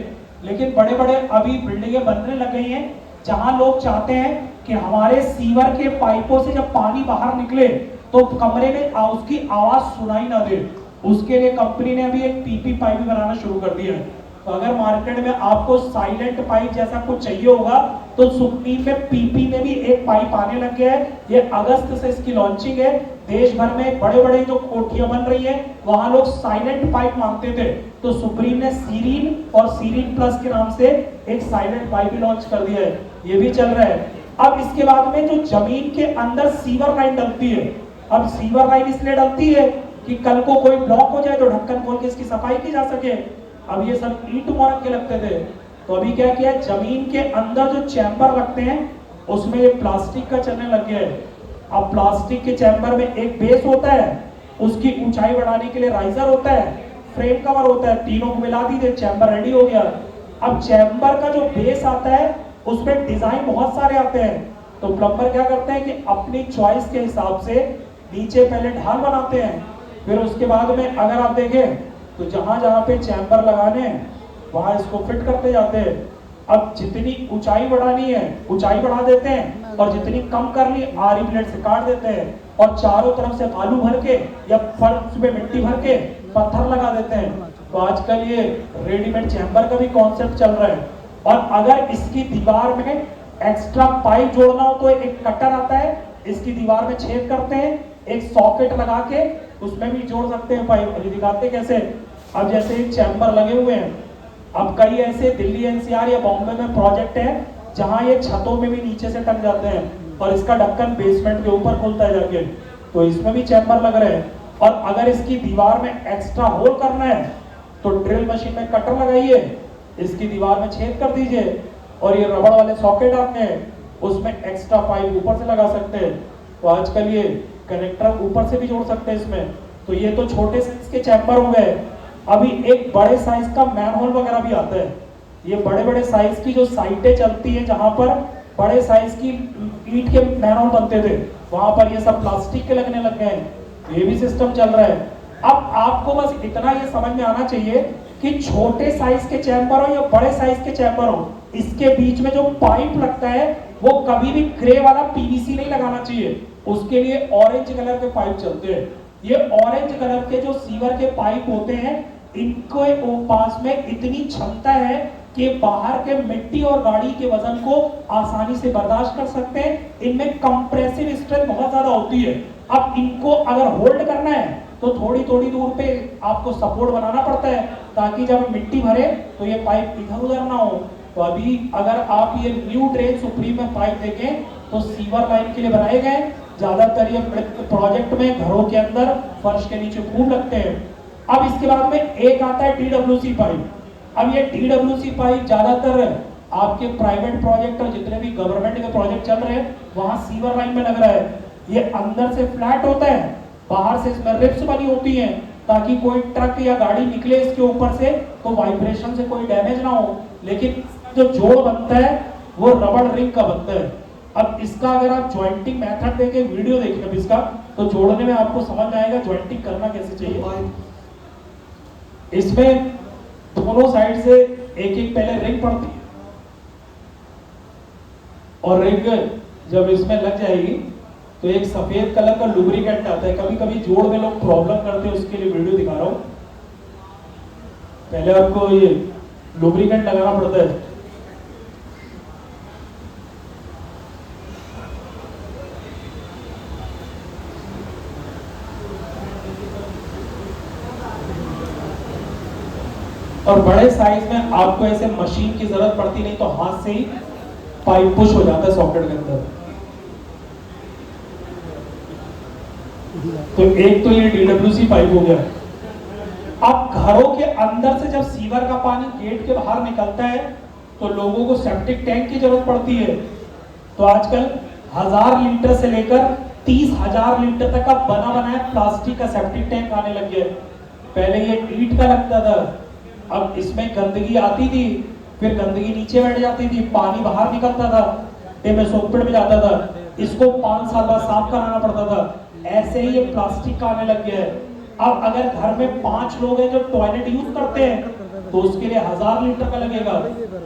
लेकिन बड़े बड़े अभी बिल्डिंगें बनने लग गई हैं जहां लोग चाहते हैं कि हमारे सीवर के पाइपों से जब पानी बाहर निकले तो कमरे में उसकी आवाज सुनाई ना दे। उसके लिए कंपनी ने अभी एक PP पाइप भी बनाना शुरू कर दिया है। तो अगर मार्केट में आपको साइलेंट पाइप जैसा कुछ चाहिए होगा तो सुप्रीम में PP में भी एक पाइप आने लग गया है। ये अगस्त से इसकी लॉन्चिंग है। देश भर में बड़े बड़े जो कोठियां बन रही है वहां लोग साइलेंट पाइप मांगते थे, तो सुप्रीम ने सीरीन और सीरीन प्लस के नाम से एक साइलेंट पाइप भी लॉन्च कर दिया है, ये भी चल रहा है। अब इसके बाद में जो जमीन के अंदर सीवर लाइन डलती है, अब सीवर लाइन इसलिए डलती है कि कल को कोई ब्लॉक हो जाए तो ढक्कन खोल के इसकी सफाई की जा सके। अब ये सब ईंट मोरक के लगते थे, तो अभी क्या किया, जमीन के अंदर जो चैम्बर लगते हैं उसमें ये प्लास्टिक का चलने लग गया है। अब प्लास्टिक के चैम्बर में एक बेस होता है, उसकी ऊंचाई बढ़ाने के लिए राइजर होता है, फ्रेम कवर होता है, तीनों को मिला दीजिए चैम्बर रेडी हो गया। अब चैम्बर का जो बेस आता है उसमें डिजाइन बहुत सारे आते हैं, तो प्लम्बर क्या करते हैं कि अपनी चॉइस के हिसाब से नीचे पहले ढाल बनाते हैं, फिर उसके बाद में अगर आप देखें तो जहां जहां पे चैम्बर लगाने हैं वहां इसको फिट करते जाते हैं। अब जितनी ऊंचाई बढ़ानी है ऊंचाई बढ़ा देते हैं और जितनी कम करनी आरी ब्लेड से काट देते हैं और चारों तरफ से बालू भर के या फर्श में मिट्टी भर के पत्थर लगा देते हैं। तो आजकल ये रेडीमेड चैम्बर का भी कॉन्सेप्ट चल रहा है। और अगर इसकी दीवार में एक्स्ट्रा पाइप जोड़ना हो तो एक कटर आता है, इसकी दीवार में छेद करते हैं, एक सॉकेट लगा के उसमें भी जोड़ सकते हैं पाइप। अभी दिखाते कैसे। अब जैसे चैम्बर लगे हुए हैं, अब कई ऐसे दिल्ली NCR या बॉम्बे में प्रोजेक्ट है जहां ये छतों में भी नीचे से टक जाते हैं और इसका ढक्कन बेसमेंट के ऊपर खुलता है जाके, तो इसमें भी चैम्बर लग रहे हैं। और अगर इसकी दीवार में एक्स्ट्रा होल करना है तो ड्रिल मशीन में कटर लगाइए, इसकी दीवार में छेद कर दीजिए और ये रबड़ वाले सॉकेट आते हैं उसमें एक्स्ट्रा पाइप ऊपर से लगा सकते हैं। तो आजकल ये कनेक्टर ऊपर से भी जोड़ सकते हैं इसमें। तो ये तो छोटे साइज के चैम्बर हो गए। अभी एक बड़े साइज का मैनहोल वगैरह भी आता है। ये बड़े बड़े साइज की जो साइटें चलती हैं जहां पर बड़े साइज की ईंट के मैनहोल बनते थे, वहां पर ये सब प्लास्टिक के लगने लग गए हैं, ये भी सिस्टम चल रहा है। अब आपको बस इतना ये समझ में आना चाहिए कि छोटे साइज के चैम्बर हो या बड़े साइज के चैम्बर हो, इसके बीच में जो पाइप लगता है वो कभी भी ग्रे वाला पीवीसी नहीं लगाना चाहिए, उसके लिए ऑरेंज कलर के पाइप चलते हैं। ये ऑरेंज कलर के जो सीवर के पाइप होते हैं, इनको पास में इतनी क्षमता है कि बाहर के मिट्टी और गाड़ी के वजन को आसानी से बर्दाश्त कर सकते हैं। इनमें कंप्रेसिव स्ट्रेंथ बहुत ज्यादा होती है। अब इनको अगर होल्ड करना है तो थोड़ी थोड़ी दूर पे आपको सपोर्ट बनाना पड़ता है, ताकि जब मिट्टी भरे तो ये पाइप इधर उधर ना हो। तो अभी अगर आप ये न्यू ड्रेन सुप्रीम में पाइप देखें तो सीवर लाइन के लिए बनाए गए, ज्यादातर ये प्रोजेक्ट में घरों के अंदर फर्श के नीचे खूब लगते हैं। अब इसके बाद में एक आता है डीडब्ल्यूसी पाइप। अब ये डीडब्ल्यूसी पाइप ज्यादातर आपके प्राइवेट प्रोजेक्ट और जितने भी गवर्नमेंट के प्रोजेक्ट चल रहे हैं वहां सीवर लाइन में लग रहा है। ये अंदर से फ्लैट होता है, बाहर से इसमें रिप्स बनी होती हैं, ताकि कोई ट्रक या गाड़ी निकले इसके ऊपर से तो वाइब्रेशन से कोई डैमेज ना हो। लेकिन जो जोड़ बनता है वो रबड़ रिंग का बनता है। अब इसका अगर आप ज्वाइंटिंग मेथड देखे वीडियो देखें अब इसका, तो जोड़ने में आपको समझ में आएगा ज्वाइंटिंग करना कैसे चाहिए। इसमें दोनों साइड से एक एक पहले रिंग पड़ती है, और रिंग जब इसमें लग जाएगी तो एक सफेद कलर का लुब्रिकेंट आता है। कभी कभी जोड़ में लोग प्रॉब्लम करते हैं, उसके लिए वीडियो दिखा रहा हूं। पहले आपको ये लुब्रिकेंट लगाना पड़ता है। और बड़े साइज में आपको ऐसे मशीन की जरूरत पड़ती नहीं, तो हाथ से ही पाइप पुश हो जाता है सॉकेट के अंदर। तो एक तो ये डीडब्ल्यूसी पाइप हो गया। अब घरों के अंदर से जब सीवर का पानी गेट के बाहर निकलता है तो लोगों को सेप्टिक टैंक की जरूरत पड़ती है। तो आजकल 1000 लीटर से लेकर 30,000 लीटर तक का बना बनाया प्लास्टिक का सेप्टिक टैंक आने लग गया। पहले ये ईंट का लगता था, अब इसमें गंदगी आती थी, फिर गंदगी नीचे बैठ जाती थी, पानी बाहर निकलता था, गड्ढे में सोकपेट में जाता था, इसको 5 साल बाद साफ कराना पड़ता था। ऐसे ही ये प्लास्टिक का आने लग गया है। अब अगर घर में 5 लोग हैं जो टॉयलेट यूज करते हैं तो उसके लिए 1000 लीटर का लगेगा।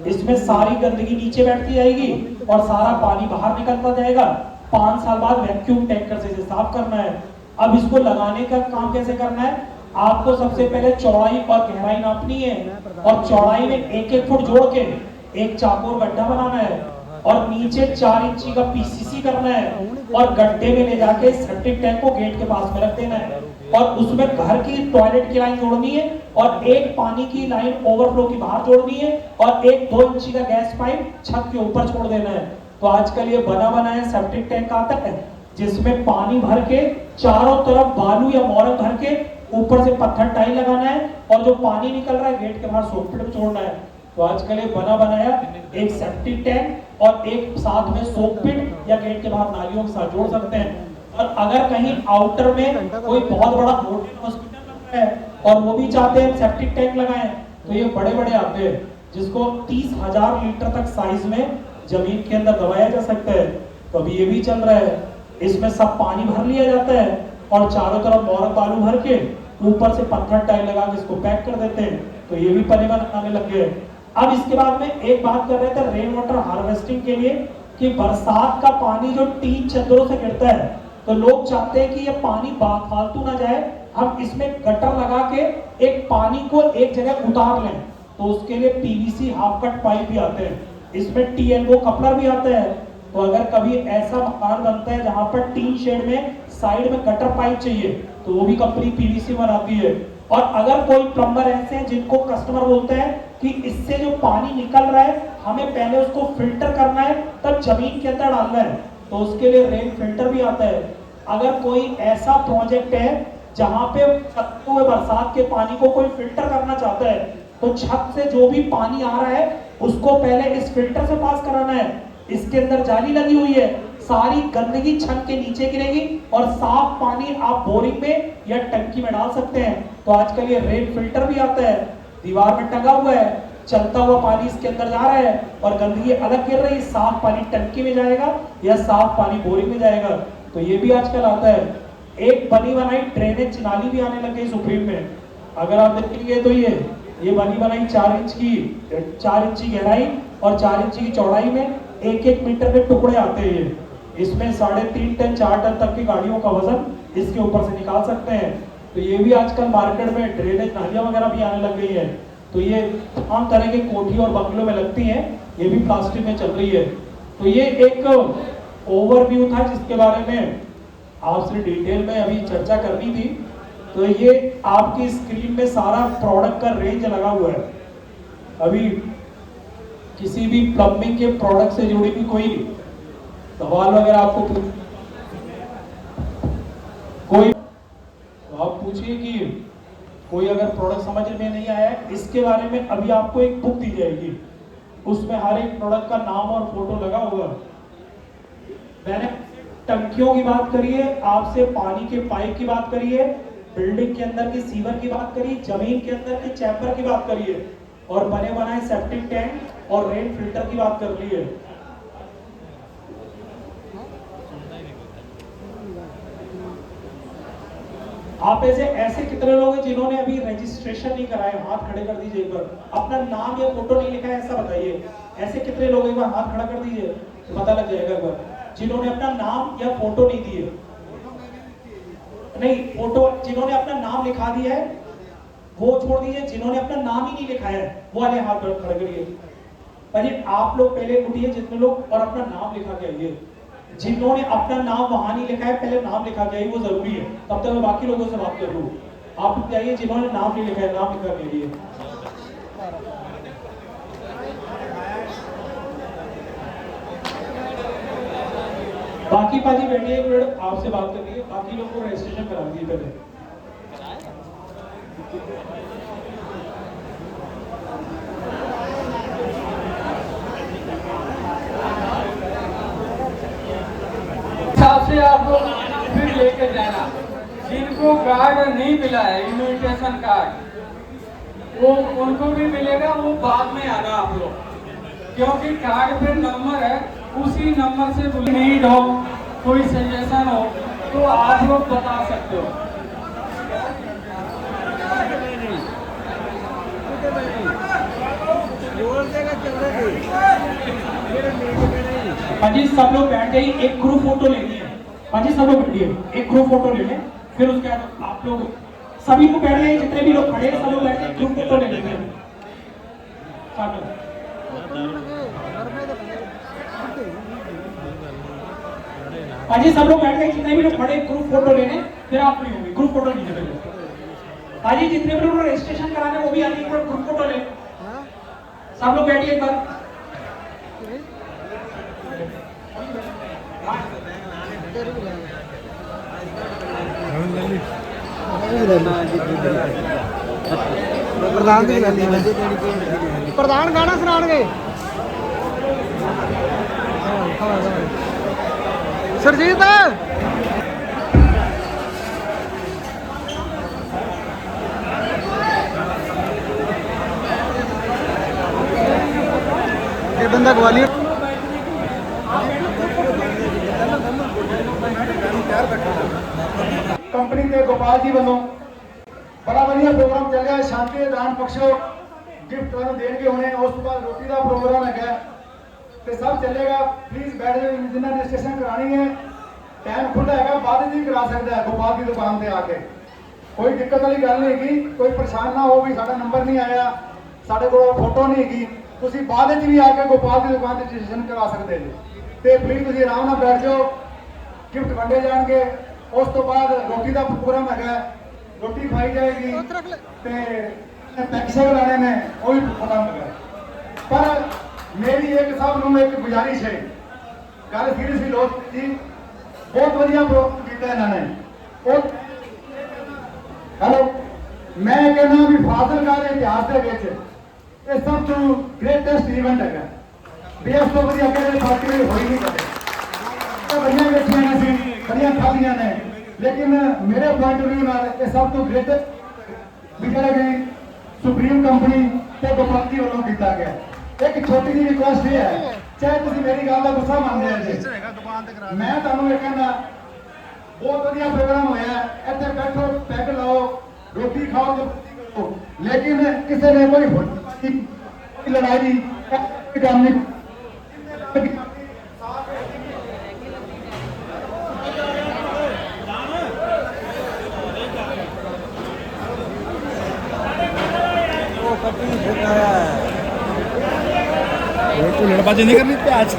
इसमें सारी गंदगी नीचे बैठती जाएगी और सारा पानी बाहर निकलता जाएगा। 5 साल बाद वैक्यूम टैंकर से इसे साफ करना है। अब इसको लगाने का काम कैसे करना है, आपको सबसे पहले चौड़ाई और गहराई नापनी है, और चौड़ाई में 1-1 फुट जोड़ के एक चाकोर गड्ढा बनाना है, और नीचे 4 इंची का पीसीसी करना है, और गड्ढे में ले जाके सेप्टिक टैंक को गेट के पास में रख देना है, और उसमें घर की टॉयलेट की लाइन जोड़नी है, और एक पानी की लाइन ओवरफ्लो की बाहर जोड़नी है, और एक 2 इंची का गैस पाइप छत के ऊपर छोड़ देना है। तो आजकल ये बना बनाया सेप्टिक टैंक आता है, जिसमें पानी भर के चारों तरफ बालू या मोरंग भर के ऊपर से पत्थर टाइल लगाना है, और जो पानी निकल रहा है गेट के बाहर सोकपिट में छोड़ना है। तो आजकल ये बना बनाया एक सेप्टिक टैंक और एक साथ में सोकपिट या गेट के बाहर नालियों के साथ जोड़ सकते हैं। और अगर कहीं आउटर में कोई बहुत बड़ा होटल हॉस्पिटल लग रहा है और वो भी चाहते हैं सेप्टिक टैंक लगाएं, तो ये बड़े बड़े आते हैं जिसको 30,000 लीटर तक साइज में जमीन के अंदर दबाया जा सकता है। तो अभी ये भी चल रहा है, इसमें सब पानी भर लिया जाता है और चारों तरफ मोरंग बालू भर के ऊपर से पत्थर टाइल लगा के इसको पैक कर देते हैं। तो ये भी पने बनाने लग गए। अब इसके बाद में एक बात कर रहे थे रेन वाटर हार्वेस्टिंग के लिए, कि बरसात का पानी जो टीन चद्दरों से गिरता है, तो लोग चाहते हैं कि ये पानी फालतू ना जाए, हम इसमें गटर लगा के एक पानी को एक जगह उतार लें। तो उसके लिए पीवीसी हाफ कट पाइप भी आते हैं, इसमें टीएलओ कपलर भी आता है। तो अगर कभी ऐसा मकान बनता है जहां पर टीन शेड में साइड में गटर पाइप चाहिए, तो वो भी कंपनी पीवीसी बनाती है। और अगर कोई प्लम्बर ऐसे हैं जिनको कस्टमर बोलते हैं कि इससे जो पानी निकल रहा है हमें पहले उसको फिल्टर करना है तब जमीन के अंदर डालना है, तो उसके लिए रेन फिल्टर भी आता है। अगर कोई ऐसा प्रोजेक्ट है जहां पे बरसात के पानी को कोई फिल्टर करना चाहता है, तो छत से जो भी पानी आ रहा है उसको पहले इस फिल्टर से पास कराना है। इसके अंदर जाली लगी हुई है, सारी गंदगी छत के नीचे गिरेगी और साफ पानी आप बोरिंग में या टंकी में डाल सकते हैं। तो आजकल ये रेन फिल्टर भी आता है, दीवार में टंगा हुआ है, चलता हुआ पानी इसके अंदर जा रहा है और गंदगी अलग गिर रही है, साफ पानी टंकी में जाएगा या साफ पानी बोरिंग में जाएगा। तो ये भी आजकल आता है। एक बनी बनाई ड्रेनेज नाली भी आने लग गई सुप्रीम में। अगर आप देखेंगे तो ये बनी बनाई 4 इंच की गहराई और 4 इंच की चौड़ाई में 1-1 मीटर के टुकड़े आते हैं। इसमें 3.5 टन 4 टन तक की गाड़ियों का वजन इसके ऊपर से निकाल सकते हैं। तो ये भी आजकल मार्केट में ड्रेनेज नालियां वगैरह भी आने लग गई है। तो ये तमाम तरह के कोठी और बंगलों में लगती हैं, ये भी प्लास्टिक में चल रही है। तो ये एक ओवरव्यू था जिसके बारे में आपसे डिटेल में अभी चर्चा करनी थी। तो ये आपकी स्क्रीन में सारा प्रोडक्ट का रेंज लगा हुआ है। अभी किसी भी प्लम्बिंग के प्रोडक्ट से जुड़ी भी कोई सवाल वगैरह आपको कोई तो आप पूछिए कि कोई अगर प्रोडक्ट समझ में नहीं आया है, इसके बारे में अभी आपको एक बुक दी जाएगी, उसमें हर एक प्रोडक्ट का नाम और फोटो लगा होगा। मैंने टंकियों की बात करी है, आपसे पानी के पाइप की बात करी है, बिल्डिंग के अंदर के सीवर की बात करी, जमीन के अंदर के चैम्बर की बात करी है और बने बनाए सेप्टिक टैंक और रेन फिल्टर की बात कर ली है। आप ऐसे कितने लोग हैं जिन्होंने अभी रजिस्ट्रेशन नहीं कराया? हाथ खड़े कर दीजिए एक बार। अपना नाम या फोटो नहीं लिखा है ऐसा बताइए। ऐसे कितने लोग एक बार हाथ खड़ा कर दीजिए, तो पता लग जाएगा एक बार। जिन्होंने अपना नाम या फोटो नहीं दिए, नहीं फोटो, जिन्होंने अपना नाम लिखा दिया है वो छोड़ दीजिए, जिन्होंने अपना नाम ही नहीं लिखा है वो वाले हाथ खड़े करिए। भाई आप लोग पहले उठिए जितने लोग, और अपना नाम लिखा के आइए। जिन्होंने अपना नाम वहां नहीं लिखा है पहले नाम लिखा के आइए, वो जरूरी है, तब तक मैं बाकी लोगों से बात कर लूं। आप जाइए जिन्होंने नाम नहीं लिखा है, नाम लिखा के आइए। बाकी पाजी बैठिए, एक मिनट आपसे बात करनी है। बाकी लोग को रजिस्ट्रेशन करा दीजिए पहले। से आप लोग फिर लेकर जाना। जिनको कार्ड नहीं मिला है, इन्विटेशन कार्ड, वो उनको भी मिलेगा, वो बाद में आना आप लोग, क्योंकि कार्ड पे नंबर है, उसी नंबर से नीड हो, कोई सजेशन हो तो आप लोग बता सकते हो। हाँ जी, सब लोग बैठ जाइए, एक ग्रुप फोटो लेनी है। हाँ जी, सब लोग बैठिए, एक ग्रुप फोटो ले लें, फिर उसके बाद आप लोग सभी को बैठ जाइए, जितने भी लोग खड़े हैं सब लोग बैठ जाइए, ग्रुप फोटो ले लेंगे। हाँ जी, सब लोग बैठ गए, जितने भी लोग खड़े ग्रुप फोटो लेने, फिर आप नहीं होंगे, ग्रुप फोटो लीजिए पहले। हाँ जी, जितने भी लोग रजिस्ट्रेशन कराने वो भी आगे एक बार ग्रुप फोटो ले। सब लोग बैठिए एक बार। प्रधान गाना सुनाएंगे सरजीत। ये बंदा ग्वालियर कंपनी के गोपाल जी वालों बड़ा बढ़िया प्रोग्राम चल रहा है। शांति दान बख्शो गिफ्ट देंगे उन्हें, उस बाद रोटी का प्रोग्राम है तो सब चलेगा। प्लीज बैठ जाओ, जिन्हें रजिस्ट्रेशन करानी है टाइम खुला है, बाद भी करा सकता है गोपाल की दुकान से आके, कोई दिक्कत वाली गल नहीं है। कोई परेशान ना हो भी साडा नंबर नहीं आया, साडे को फोटो नहीं है, तुम बाद भी आके गोपाल की दुकान से रजिस्ट्रेशन करा सकते हो। तो प्लीज तुम आराम नाल बैठ जाओ, गिफ्ट वंडे जाएंगे, उस तो बाद रोटी का प्रोग्राम है, रोटी खाई जाएगी, पैसे लाने में वो भी प्रोग्राम है। पर मेरी एक सब नूं एक गुजारिश है, गल सीरियसली लो जी, बहुत वधिया प्रोग्राम किया इन्होंने। हेलो, मैं कहना भी फाजिलका के इतिहास के सब तो ग्रेटेस्ट इवेंट है, बेस तो वधिया कहते पार्टी हो ही नहीं कदे। तो बढ़िया बैठिया ने सी, बढ़िया खादियां ने, लेकिन मेरे पॉइंट ऑफ व्यू नाल सब तो ग्रेटेस्ट भी चले गए सुप्रीम कंपनी ਤੇ ਗੋਪਾਲ ਵੱਲੋਂ ਕੀਤਾ ਗਿਆ। ਇੱਕ ਛੋਟੀ ਜਿਹੀ ਰਿਕੁਐਸਟ ਇਹ ਹੈ, ਚਾਹੇ ਤੁਸੀਂ ਮੇਰੀ ਗੱਲ ਦਾ ਗੁੱਸਾ ਮੰਨਦੇ ਹੋ ਜੀ, ਮੈਂ ਤੁਹਾਨੂੰ ਇਹ ਕਹਿੰਦਾ ਬਹੁਤ ਵਧੀਆ ਪ੍ਰੋਗਰਾਮ ਹੋਇਆ ਹੈ, ਇੱਥੇ ਬੈਠੋ, ਪੈਗ ਲਾਓ, ਰੋਟੀ ਖਾਓ ਤੇ ਲੇਕਿਨ ਕਿਸੇ ਨੇ ਕੋਈ ਲੜਾਈ ਕੰਮ ਨਹੀਂ। तू लड़बाजी नहीं करनी प्याज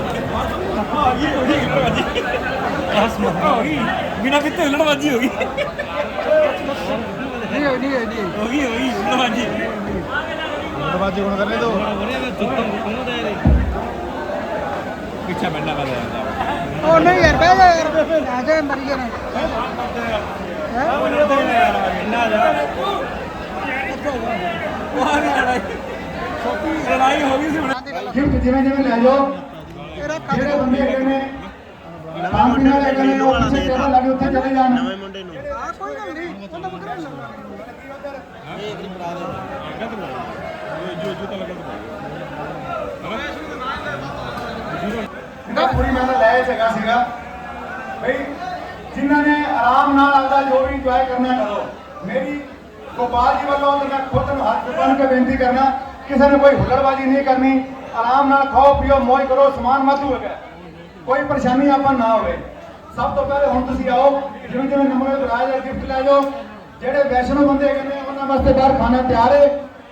बिना पीते लड़बाजी होगी लड़बाजी कौन करने दो पीछा बैठना पड़ेगा ओ नहीं यार पहले यार आजा मर गया लड़ाई होगी गिफ्ट जिवें जिवें ले जाओ, ਜਿਹੜੇ ਬੰਦੇ ਹੈਗੇ ਨੇ ਖਾਣ ਪੀਣ ਵਾਲੇ ਹੈਗੇ ਨੇ ਉਹ ਪਿੱਛੇ ਟੇਬਲ ਲੱਗੇ ਉੱਥੇ ਚਲੇ ਜਾਣ। ਨਵੇਂ ਮੁੰਡੇ ਨੂੰ ਆ ਕੋਈ ਗੱਲ ਨਹੀਂ ਉਹਨਾਂ ਬੱਕਰਾ ਇਹ ਇੱਕ ਬਣਾ ਦੇ ਜੋ ਜੋ ਤਾਂ ਲੱਗਾ ਇਹਦਾ ਪੂਰੀ ਮੈਂ ਲੈ ਸਗਾ ਸੀਗਾ ਬਈ ਜਿਨ੍ਹਾਂ ਨੇ ਆਰਾਮ ਨਾਲ ਆਪਦਾ ਜੋ ਵੀ ਇੰਜੋਏ ਕਰਨਾ ਕਰੋ। ਮੇਰੀ ਗੋਪਾਲ ਜੀ ਵੱਲੋਂ ਤੇ ਮੈਂ ਖੁਦ ਨੂੰ ਹੱਥ ਬੰਨ੍ਹ ਕੇ ਬੇਨਤੀ ਕਰਨਾ, ਕਿਸੇ ਨੇ ਕੋਈ ਹੁੱਲੜਬਾਜ਼ੀ ਨਹੀਂ ਕਰਨੀ, ਆਰਾਮ ਨਾਲ ਖਾਓ ਪੀਓ ਮौज ਕਰੋ, ਸਮਾਨ ਵਾਧੂ ਹੈਗਾ, ਕੋਈ ਪਰੇਸ਼ਾਨੀ ਆਪਾਂ ਨਾ ਹੋਵੇ। ਸਭ ਤੋਂ ਪਹਿਲੇ ਹੁਣ ਤੁਸੀਂ ਆਓ, ਜਿਵੇਂ ਜਿਵੇਂ ਨੰਬਰ ਬੁਲਾਇਆ ਜਾ ਗਿਫਟ ਲੈ ਜਾਓ। ਜਿਹੜੇ ਵੈਸ਼ਨੋ ਬੰਦੇ ਹੈਗੇ ਨੇ ਉਹਨਾਂ ਵਾਸਤੇ ਬਾਹਰ ਖਾਣਾ ਤਿਆਰ ਹੈ,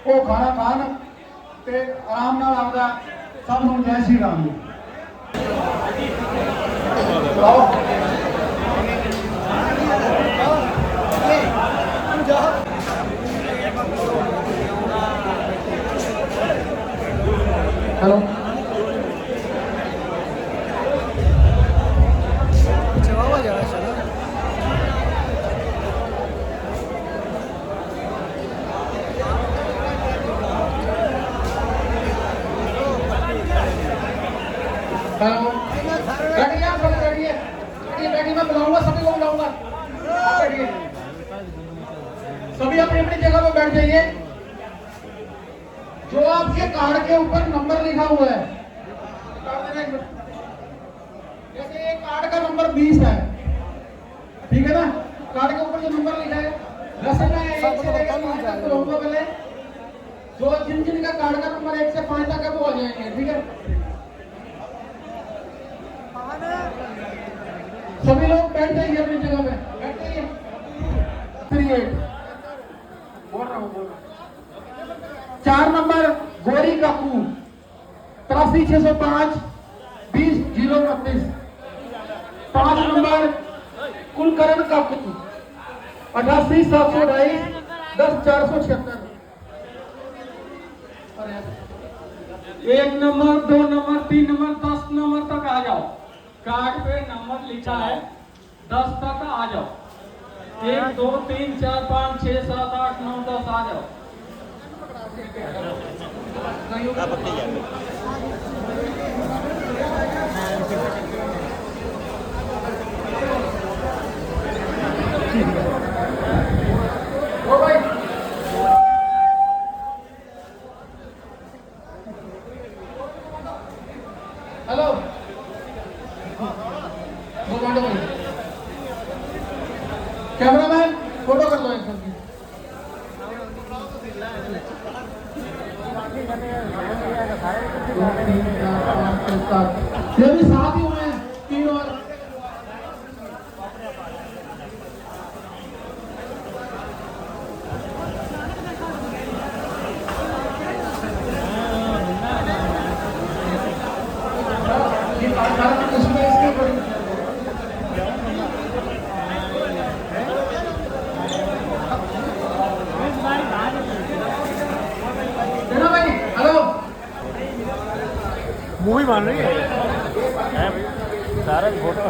ਉਹ ਖਾਣਾ ਖਾਣ ਤੇ ਆਰਾਮ ਨਾਲ ਆਪਦਾ। ਸਭ ਨੂੰ ਜੈ ਸ਼੍ਰੀ ਰਾਮ ਜੀ। ਆਓ हेलो बैठिए मैं बुलाऊंगा, सभी को बुलाऊंगा। सभी अपनी अपनी जगह पर बैठ जाइए। जो आपके कार्ड के ऊपर नंबर लिखा हुआ है, जैसे ये कार्ड का नंबर 20 है, ठीक है ना, कार्ड के ऊपर जो नंबर लिखा है, वैसे मैं 1 से लेकर 5 तक बोलूंगा पहले, जो जिन जिन का कार्ड का नंबर 1 से 5 तक है वो आ जाएंगे, ठीक है। सभी लोग बैठ जाइए अपनी जगह पे, बैठ जाइए। 38 बोल रहा हूँ 4 नंबर गोरी काकू 83 605 20 032। 5 नंबर कुलकरण काकू 88 722 10 476। 1 नंबर 2 नंबर 3 नंबर 10 नंबर तक आ जाओ। कार्ड पे नंबर लिखा है 10 तक आ जाओ। 1 2 3 4 5 6 7 8 9 10 आ जाओ। हेलो कैमरामैन फोटो कर लो एक सबकी। ये भी साथ ही हुए हैं 3 और मूवी मान रही है सारा फोटो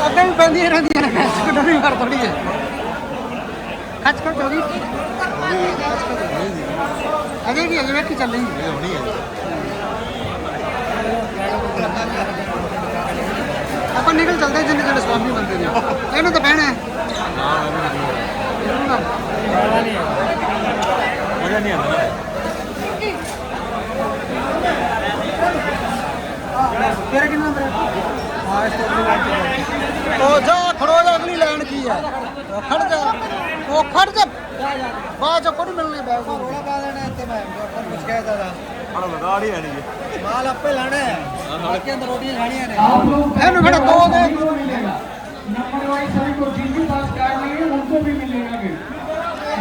ਅੱਗੇ ਵੀ ਪੈਂਦੀਆਂ ਰਹਿੰਦੀਆਂ ਨੇ ਖੱਚ ਨਹੀਂ ਮਾਰ ਥੋੜੀ ਜਿਹੀ ਖੱਚ ਖੱਚ ਹੋ ਗਈ ਅਜੇ ਕੀ ਅਜੇ ਵੇਖੀ ਚੱਲ ਰਹੀ ਹੋਣੀ ਹੈ ਆਪਾਂ ਨਿਕਲ ਚੱਲਦੇ ਜਿੰਨੇ ਜਿਹੜੇ ਸਵਾਮੀ ਬੰਦੇ ਨੇ ਇਹਨੂੰ ਤਾਂ ਬਹਿਣਾ ਹੈ ਮਜ਼ਾ ਨਹੀਂ ਆਉਂਦਾ ਤੇਰਾ ਕਿੰਨਾ ਨੰਬਰ ਹੈ ਹਾਂ ਇਸ ਤੋਂ ਉਹ ਜਾ ਖੜੋ ਜਾ ਅਗਲੀ ਲਾਈਨ ਕੀ ਹੈ ਉਹ ਖੜ ਜਾ ਬਾਅਦ ਚ ਕੋਈ ਮਿਲਣੇ ਬੈਗ ਰੋਲਾ ਪਾ ਦੇਣਾ ਇੱਥੇ ਮੈਂ ਆਪਾਂ ਨੂੰ ਕੁਝ ਕਹਿ ਸਕਦਾ ਹਣ ਲਗਾ ਹੀ ਆਣੀ ਜੀ ਮਾਲ ਆਪੇ ਲਾਣਾ ਹੈ ਬਾਕੀ ਅੰਦਰ ਰੋਟੀਆਂ ਖਾਣੀਆਂ ਨੇ आप लोग ਇਹਨੂੰ ਖੜਾ ਦੋ ਦੇ को मिलेगा नंबर वाइज सभी को जिनके पास कार्ड नहीं है उनको भी मिलेगा गिफ्ट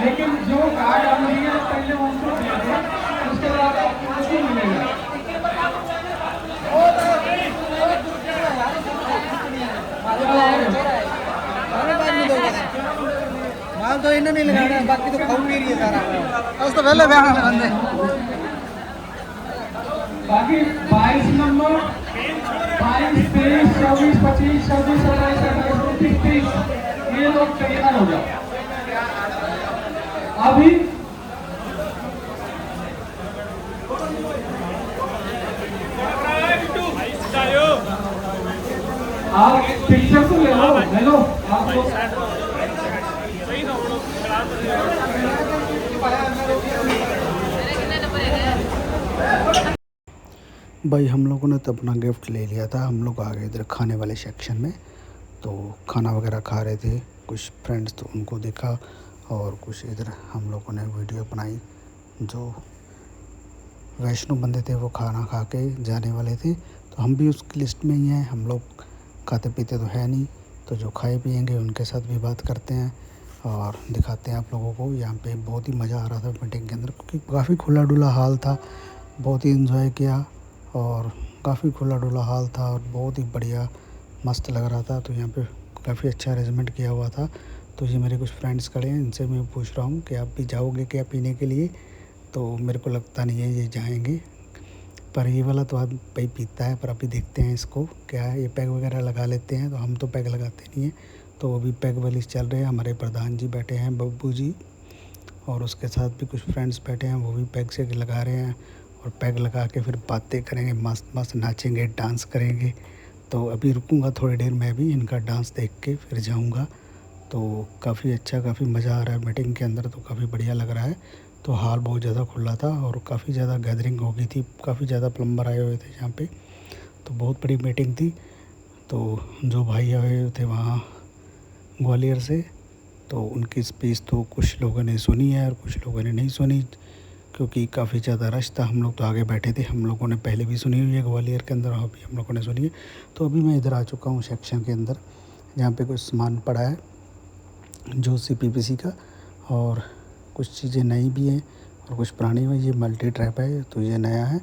लेकिन जो कार्ड आप लिए हैं, पहले उनको दे दें उसके बाद आपको भी मिलेगा माल तो इन्हें नहीं लगाना है बाकी तो खाऊ पी रही है सारा उस तो पहले बयान में बंदे बाकी 22 नंबर 22 23 24 25 26 27 28 30 ये लोग तैयार हो जाओ अभी आप पिक्चर तो ले लो आप लोग भाई हम लोगों ने तो अपना गिफ्ट ले लिया था। हम लोग आ गए इधर खाने वाले सेक्शन में, तो खाना वगैरह खा रहे थे। कुछ फ्रेंड्स तो उनको देखा और कुछ इधर हम लोगों ने वीडियो बनाई। जो वैष्णो बंदे थे वो खाना खा के जाने वाले थे, तो हम भी उसकी लिस्ट में ही हैं। हम लोग खाते पीते तो है नहीं, तो जो खाए पिएंगे उनके साथ भी बात करते हैं और दिखाते हैं आप लोगों को। यहाँ पे बहुत ही मज़ा आ रहा था मीटिंग के अंदर, क्योंकि काफ़ी खुला डुला हाल था। बहुत ही इन्जॉय किया और काफ़ी खुला डुला हाल था और बहुत ही बढ़िया मस्त लग रहा था। तो यहाँ पे काफ़ी अच्छा अरेंजमेंट किया हुआ था। तो ये मेरे कुछ फ्रेंड्स खड़े हैं, इनसे मैं पूछ रहा हूँ कि आप भी जाओगे क्या पीने के लिए? तो मेरे को लगता नहीं है ये जाएंगे, पर ये वाला तो भाई पीता है। पर अभी देखते हैं इसको क्या है। ये पैग वगैरह लगा लेते हैं, तो हम तो पैग लगाते नहीं हैं। तो अभी पैग वाली चल रहे हैं। हमारे प्रधान जी बैठे हैं, बब्बू जी, और उसके साथ भी कुछ फ्रेंड्स बैठे हैं, वो भी पैग से लगा रहे हैं। और पैग लगा के फिर बातें करेंगे, मस्त मस्त नाचेंगे, डांस करेंगे। तो अभी रुकूंगा थोड़ी देर, मैं भी इनका डांस देख के फिर जाऊंगा। तो काफ़ी अच्छा, काफ़ी मज़ा आ रहा है मीटिंग के अंदर, तो काफ़ी बढ़िया लग रहा है। तो हाल बहुत ज़्यादा खुला था और काफ़ी ज़्यादा गैदरिंग हो गई थी, काफ़ी ज़्यादा प्लम्बर आए हुए थे यहाँ पे। तो बहुत बड़ी मीटिंग थी। तो जो भाई आए हुए थे वहाँ ग्वालियर से, तो उनकी स्पीच तो कुछ लोगों ने सुनी है और कुछ लोगों ने नहीं सुनी, क्योंकि काफ़ी ज़्यादा रश था। हम लोग तो आगे बैठे थे, हम लोगों ने पहले भी सुनी हुई है ग्वालियर के अंदर, और अभी हम लोगों ने सुनी है। तो अभी मैं इधर आ चुका हूँ सेक्शन के अंदर, जहाँ पे कुछ सामान पड़ा है जो CPVC का, और कुछ चीज़ें नई भी हैं और कुछ पुरानी भी। ये मल्टी ट्रैप है, तो ये नया है।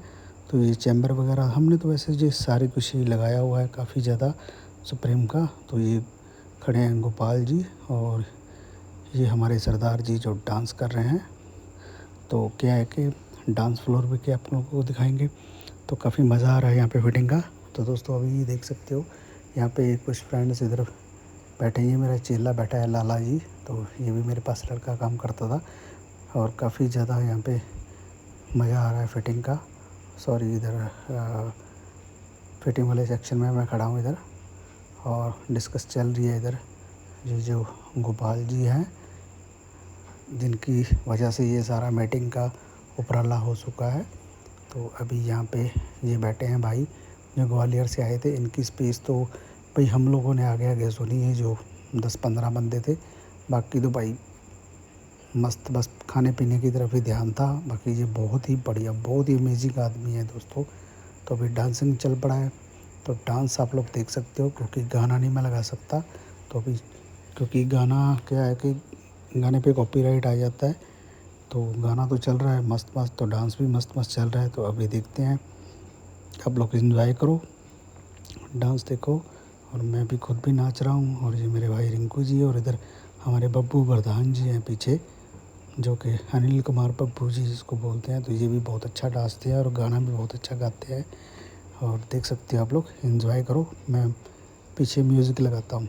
तो ये चैम्बर वगैरह हमने तो वैसे ये सारी कुछ ही लगाया हुआ है, काफ़ी ज़्यादा सुप्रीम का। तो ये खड़े हैं गोपाल जी और ये हमारे सरदार जी जो डांस कर रहे हैं। तो क्या है कि डांस फ्लोर पे क्या आप लोगों को दिखाएंगे। तो काफ़ी मज़ा आ रहा है यहाँ पे फिटिंग का। तो दोस्तों अभी ये देख सकते हो, यहाँ पे कुछ फ्रेंड्स इधर बैठे हैं। मेरा चेला बैठा है लाला जी, तो ये भी मेरे पास लड़का काम करता था। और काफ़ी ज़्यादा यहाँ पे मज़ा आ रहा है फिटिंग का। सॉरी, इधर फिटिंग वाले सेक्शन में मैं खड़ा हूँ इधर, और डिस्कस चल रही है इधर। ये जो गोपाल जी हैं, जिनकी वजह से ये सारा मीटिंग का उपराला हो चुका है। तो अभी यहाँ पे ये बैठे हैं भाई जो ग्वालियर से आए थे। इनकी स्पीच तो भाई हम लोगों ने आगे आगे सुनी है, जो 10-15 बंदे थे। बाकी तो भाई मस्त, बस खाने पीने की तरफ ही ध्यान था। बाकी ये बहुत ही बढ़िया, बहुत ही अमेजिंग आदमी है दोस्तों। तो अभी डांसिंग चल पड़ा है, तो डांस आप लोग देख सकते हो, क्योंकि गाना नहीं मैं लगा सकता। तो अभी क्योंकि गाना क्या है कि गाने पे कॉपीराइट आ जाता है। तो गाना तो चल रहा है मस्त मस्त, तो डांस भी मस्त मस्त चल रहा है। तो अभी देखते हैं, आप लोग एंजॉय करो, डांस देखो, और मैं भी खुद भी नाच रहा हूँ। और ये मेरे भाई रिंकू जी, और इधर हमारे बब्बू प्रधान जी हैं पीछे, जो कि अनिल कुमार बब्बू जी जिसको बोलते हैं। तो ये भी बहुत अच्छा डांसते हैं और गाना भी बहुत अच्छा गाते हैं। और देख सकते हो आप लोग, एंजॉय करो। मैं पीछे म्यूज़िक लगाता हूँ।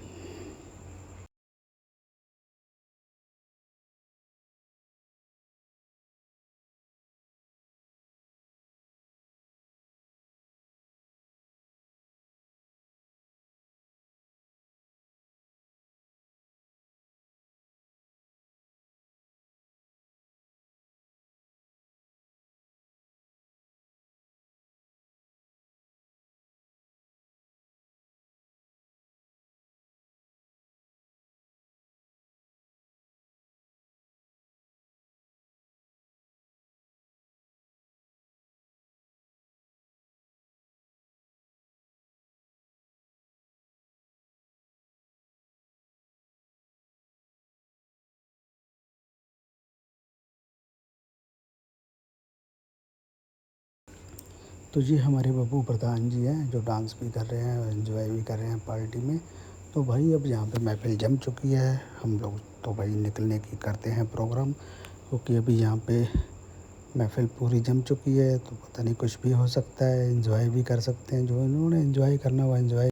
तो ये हमारे बब्बू प्रधान जी हैं जो डांस भी कर रहे हैं और एंजॉय भी कर रहे हैं पार्टी में। तो भाई अब यहाँ पे महफिल जम चुकी है, हम लोग तो भाई निकलने की करते हैं प्रोग्राम, क्योंकि अभी यहाँ पे महफिल पूरी जम चुकी है। तो पता नहीं कुछ भी हो सकता है, एंजॉय भी कर सकते हैं, जो इन्होंने एंजॉय करना वो एंजॉय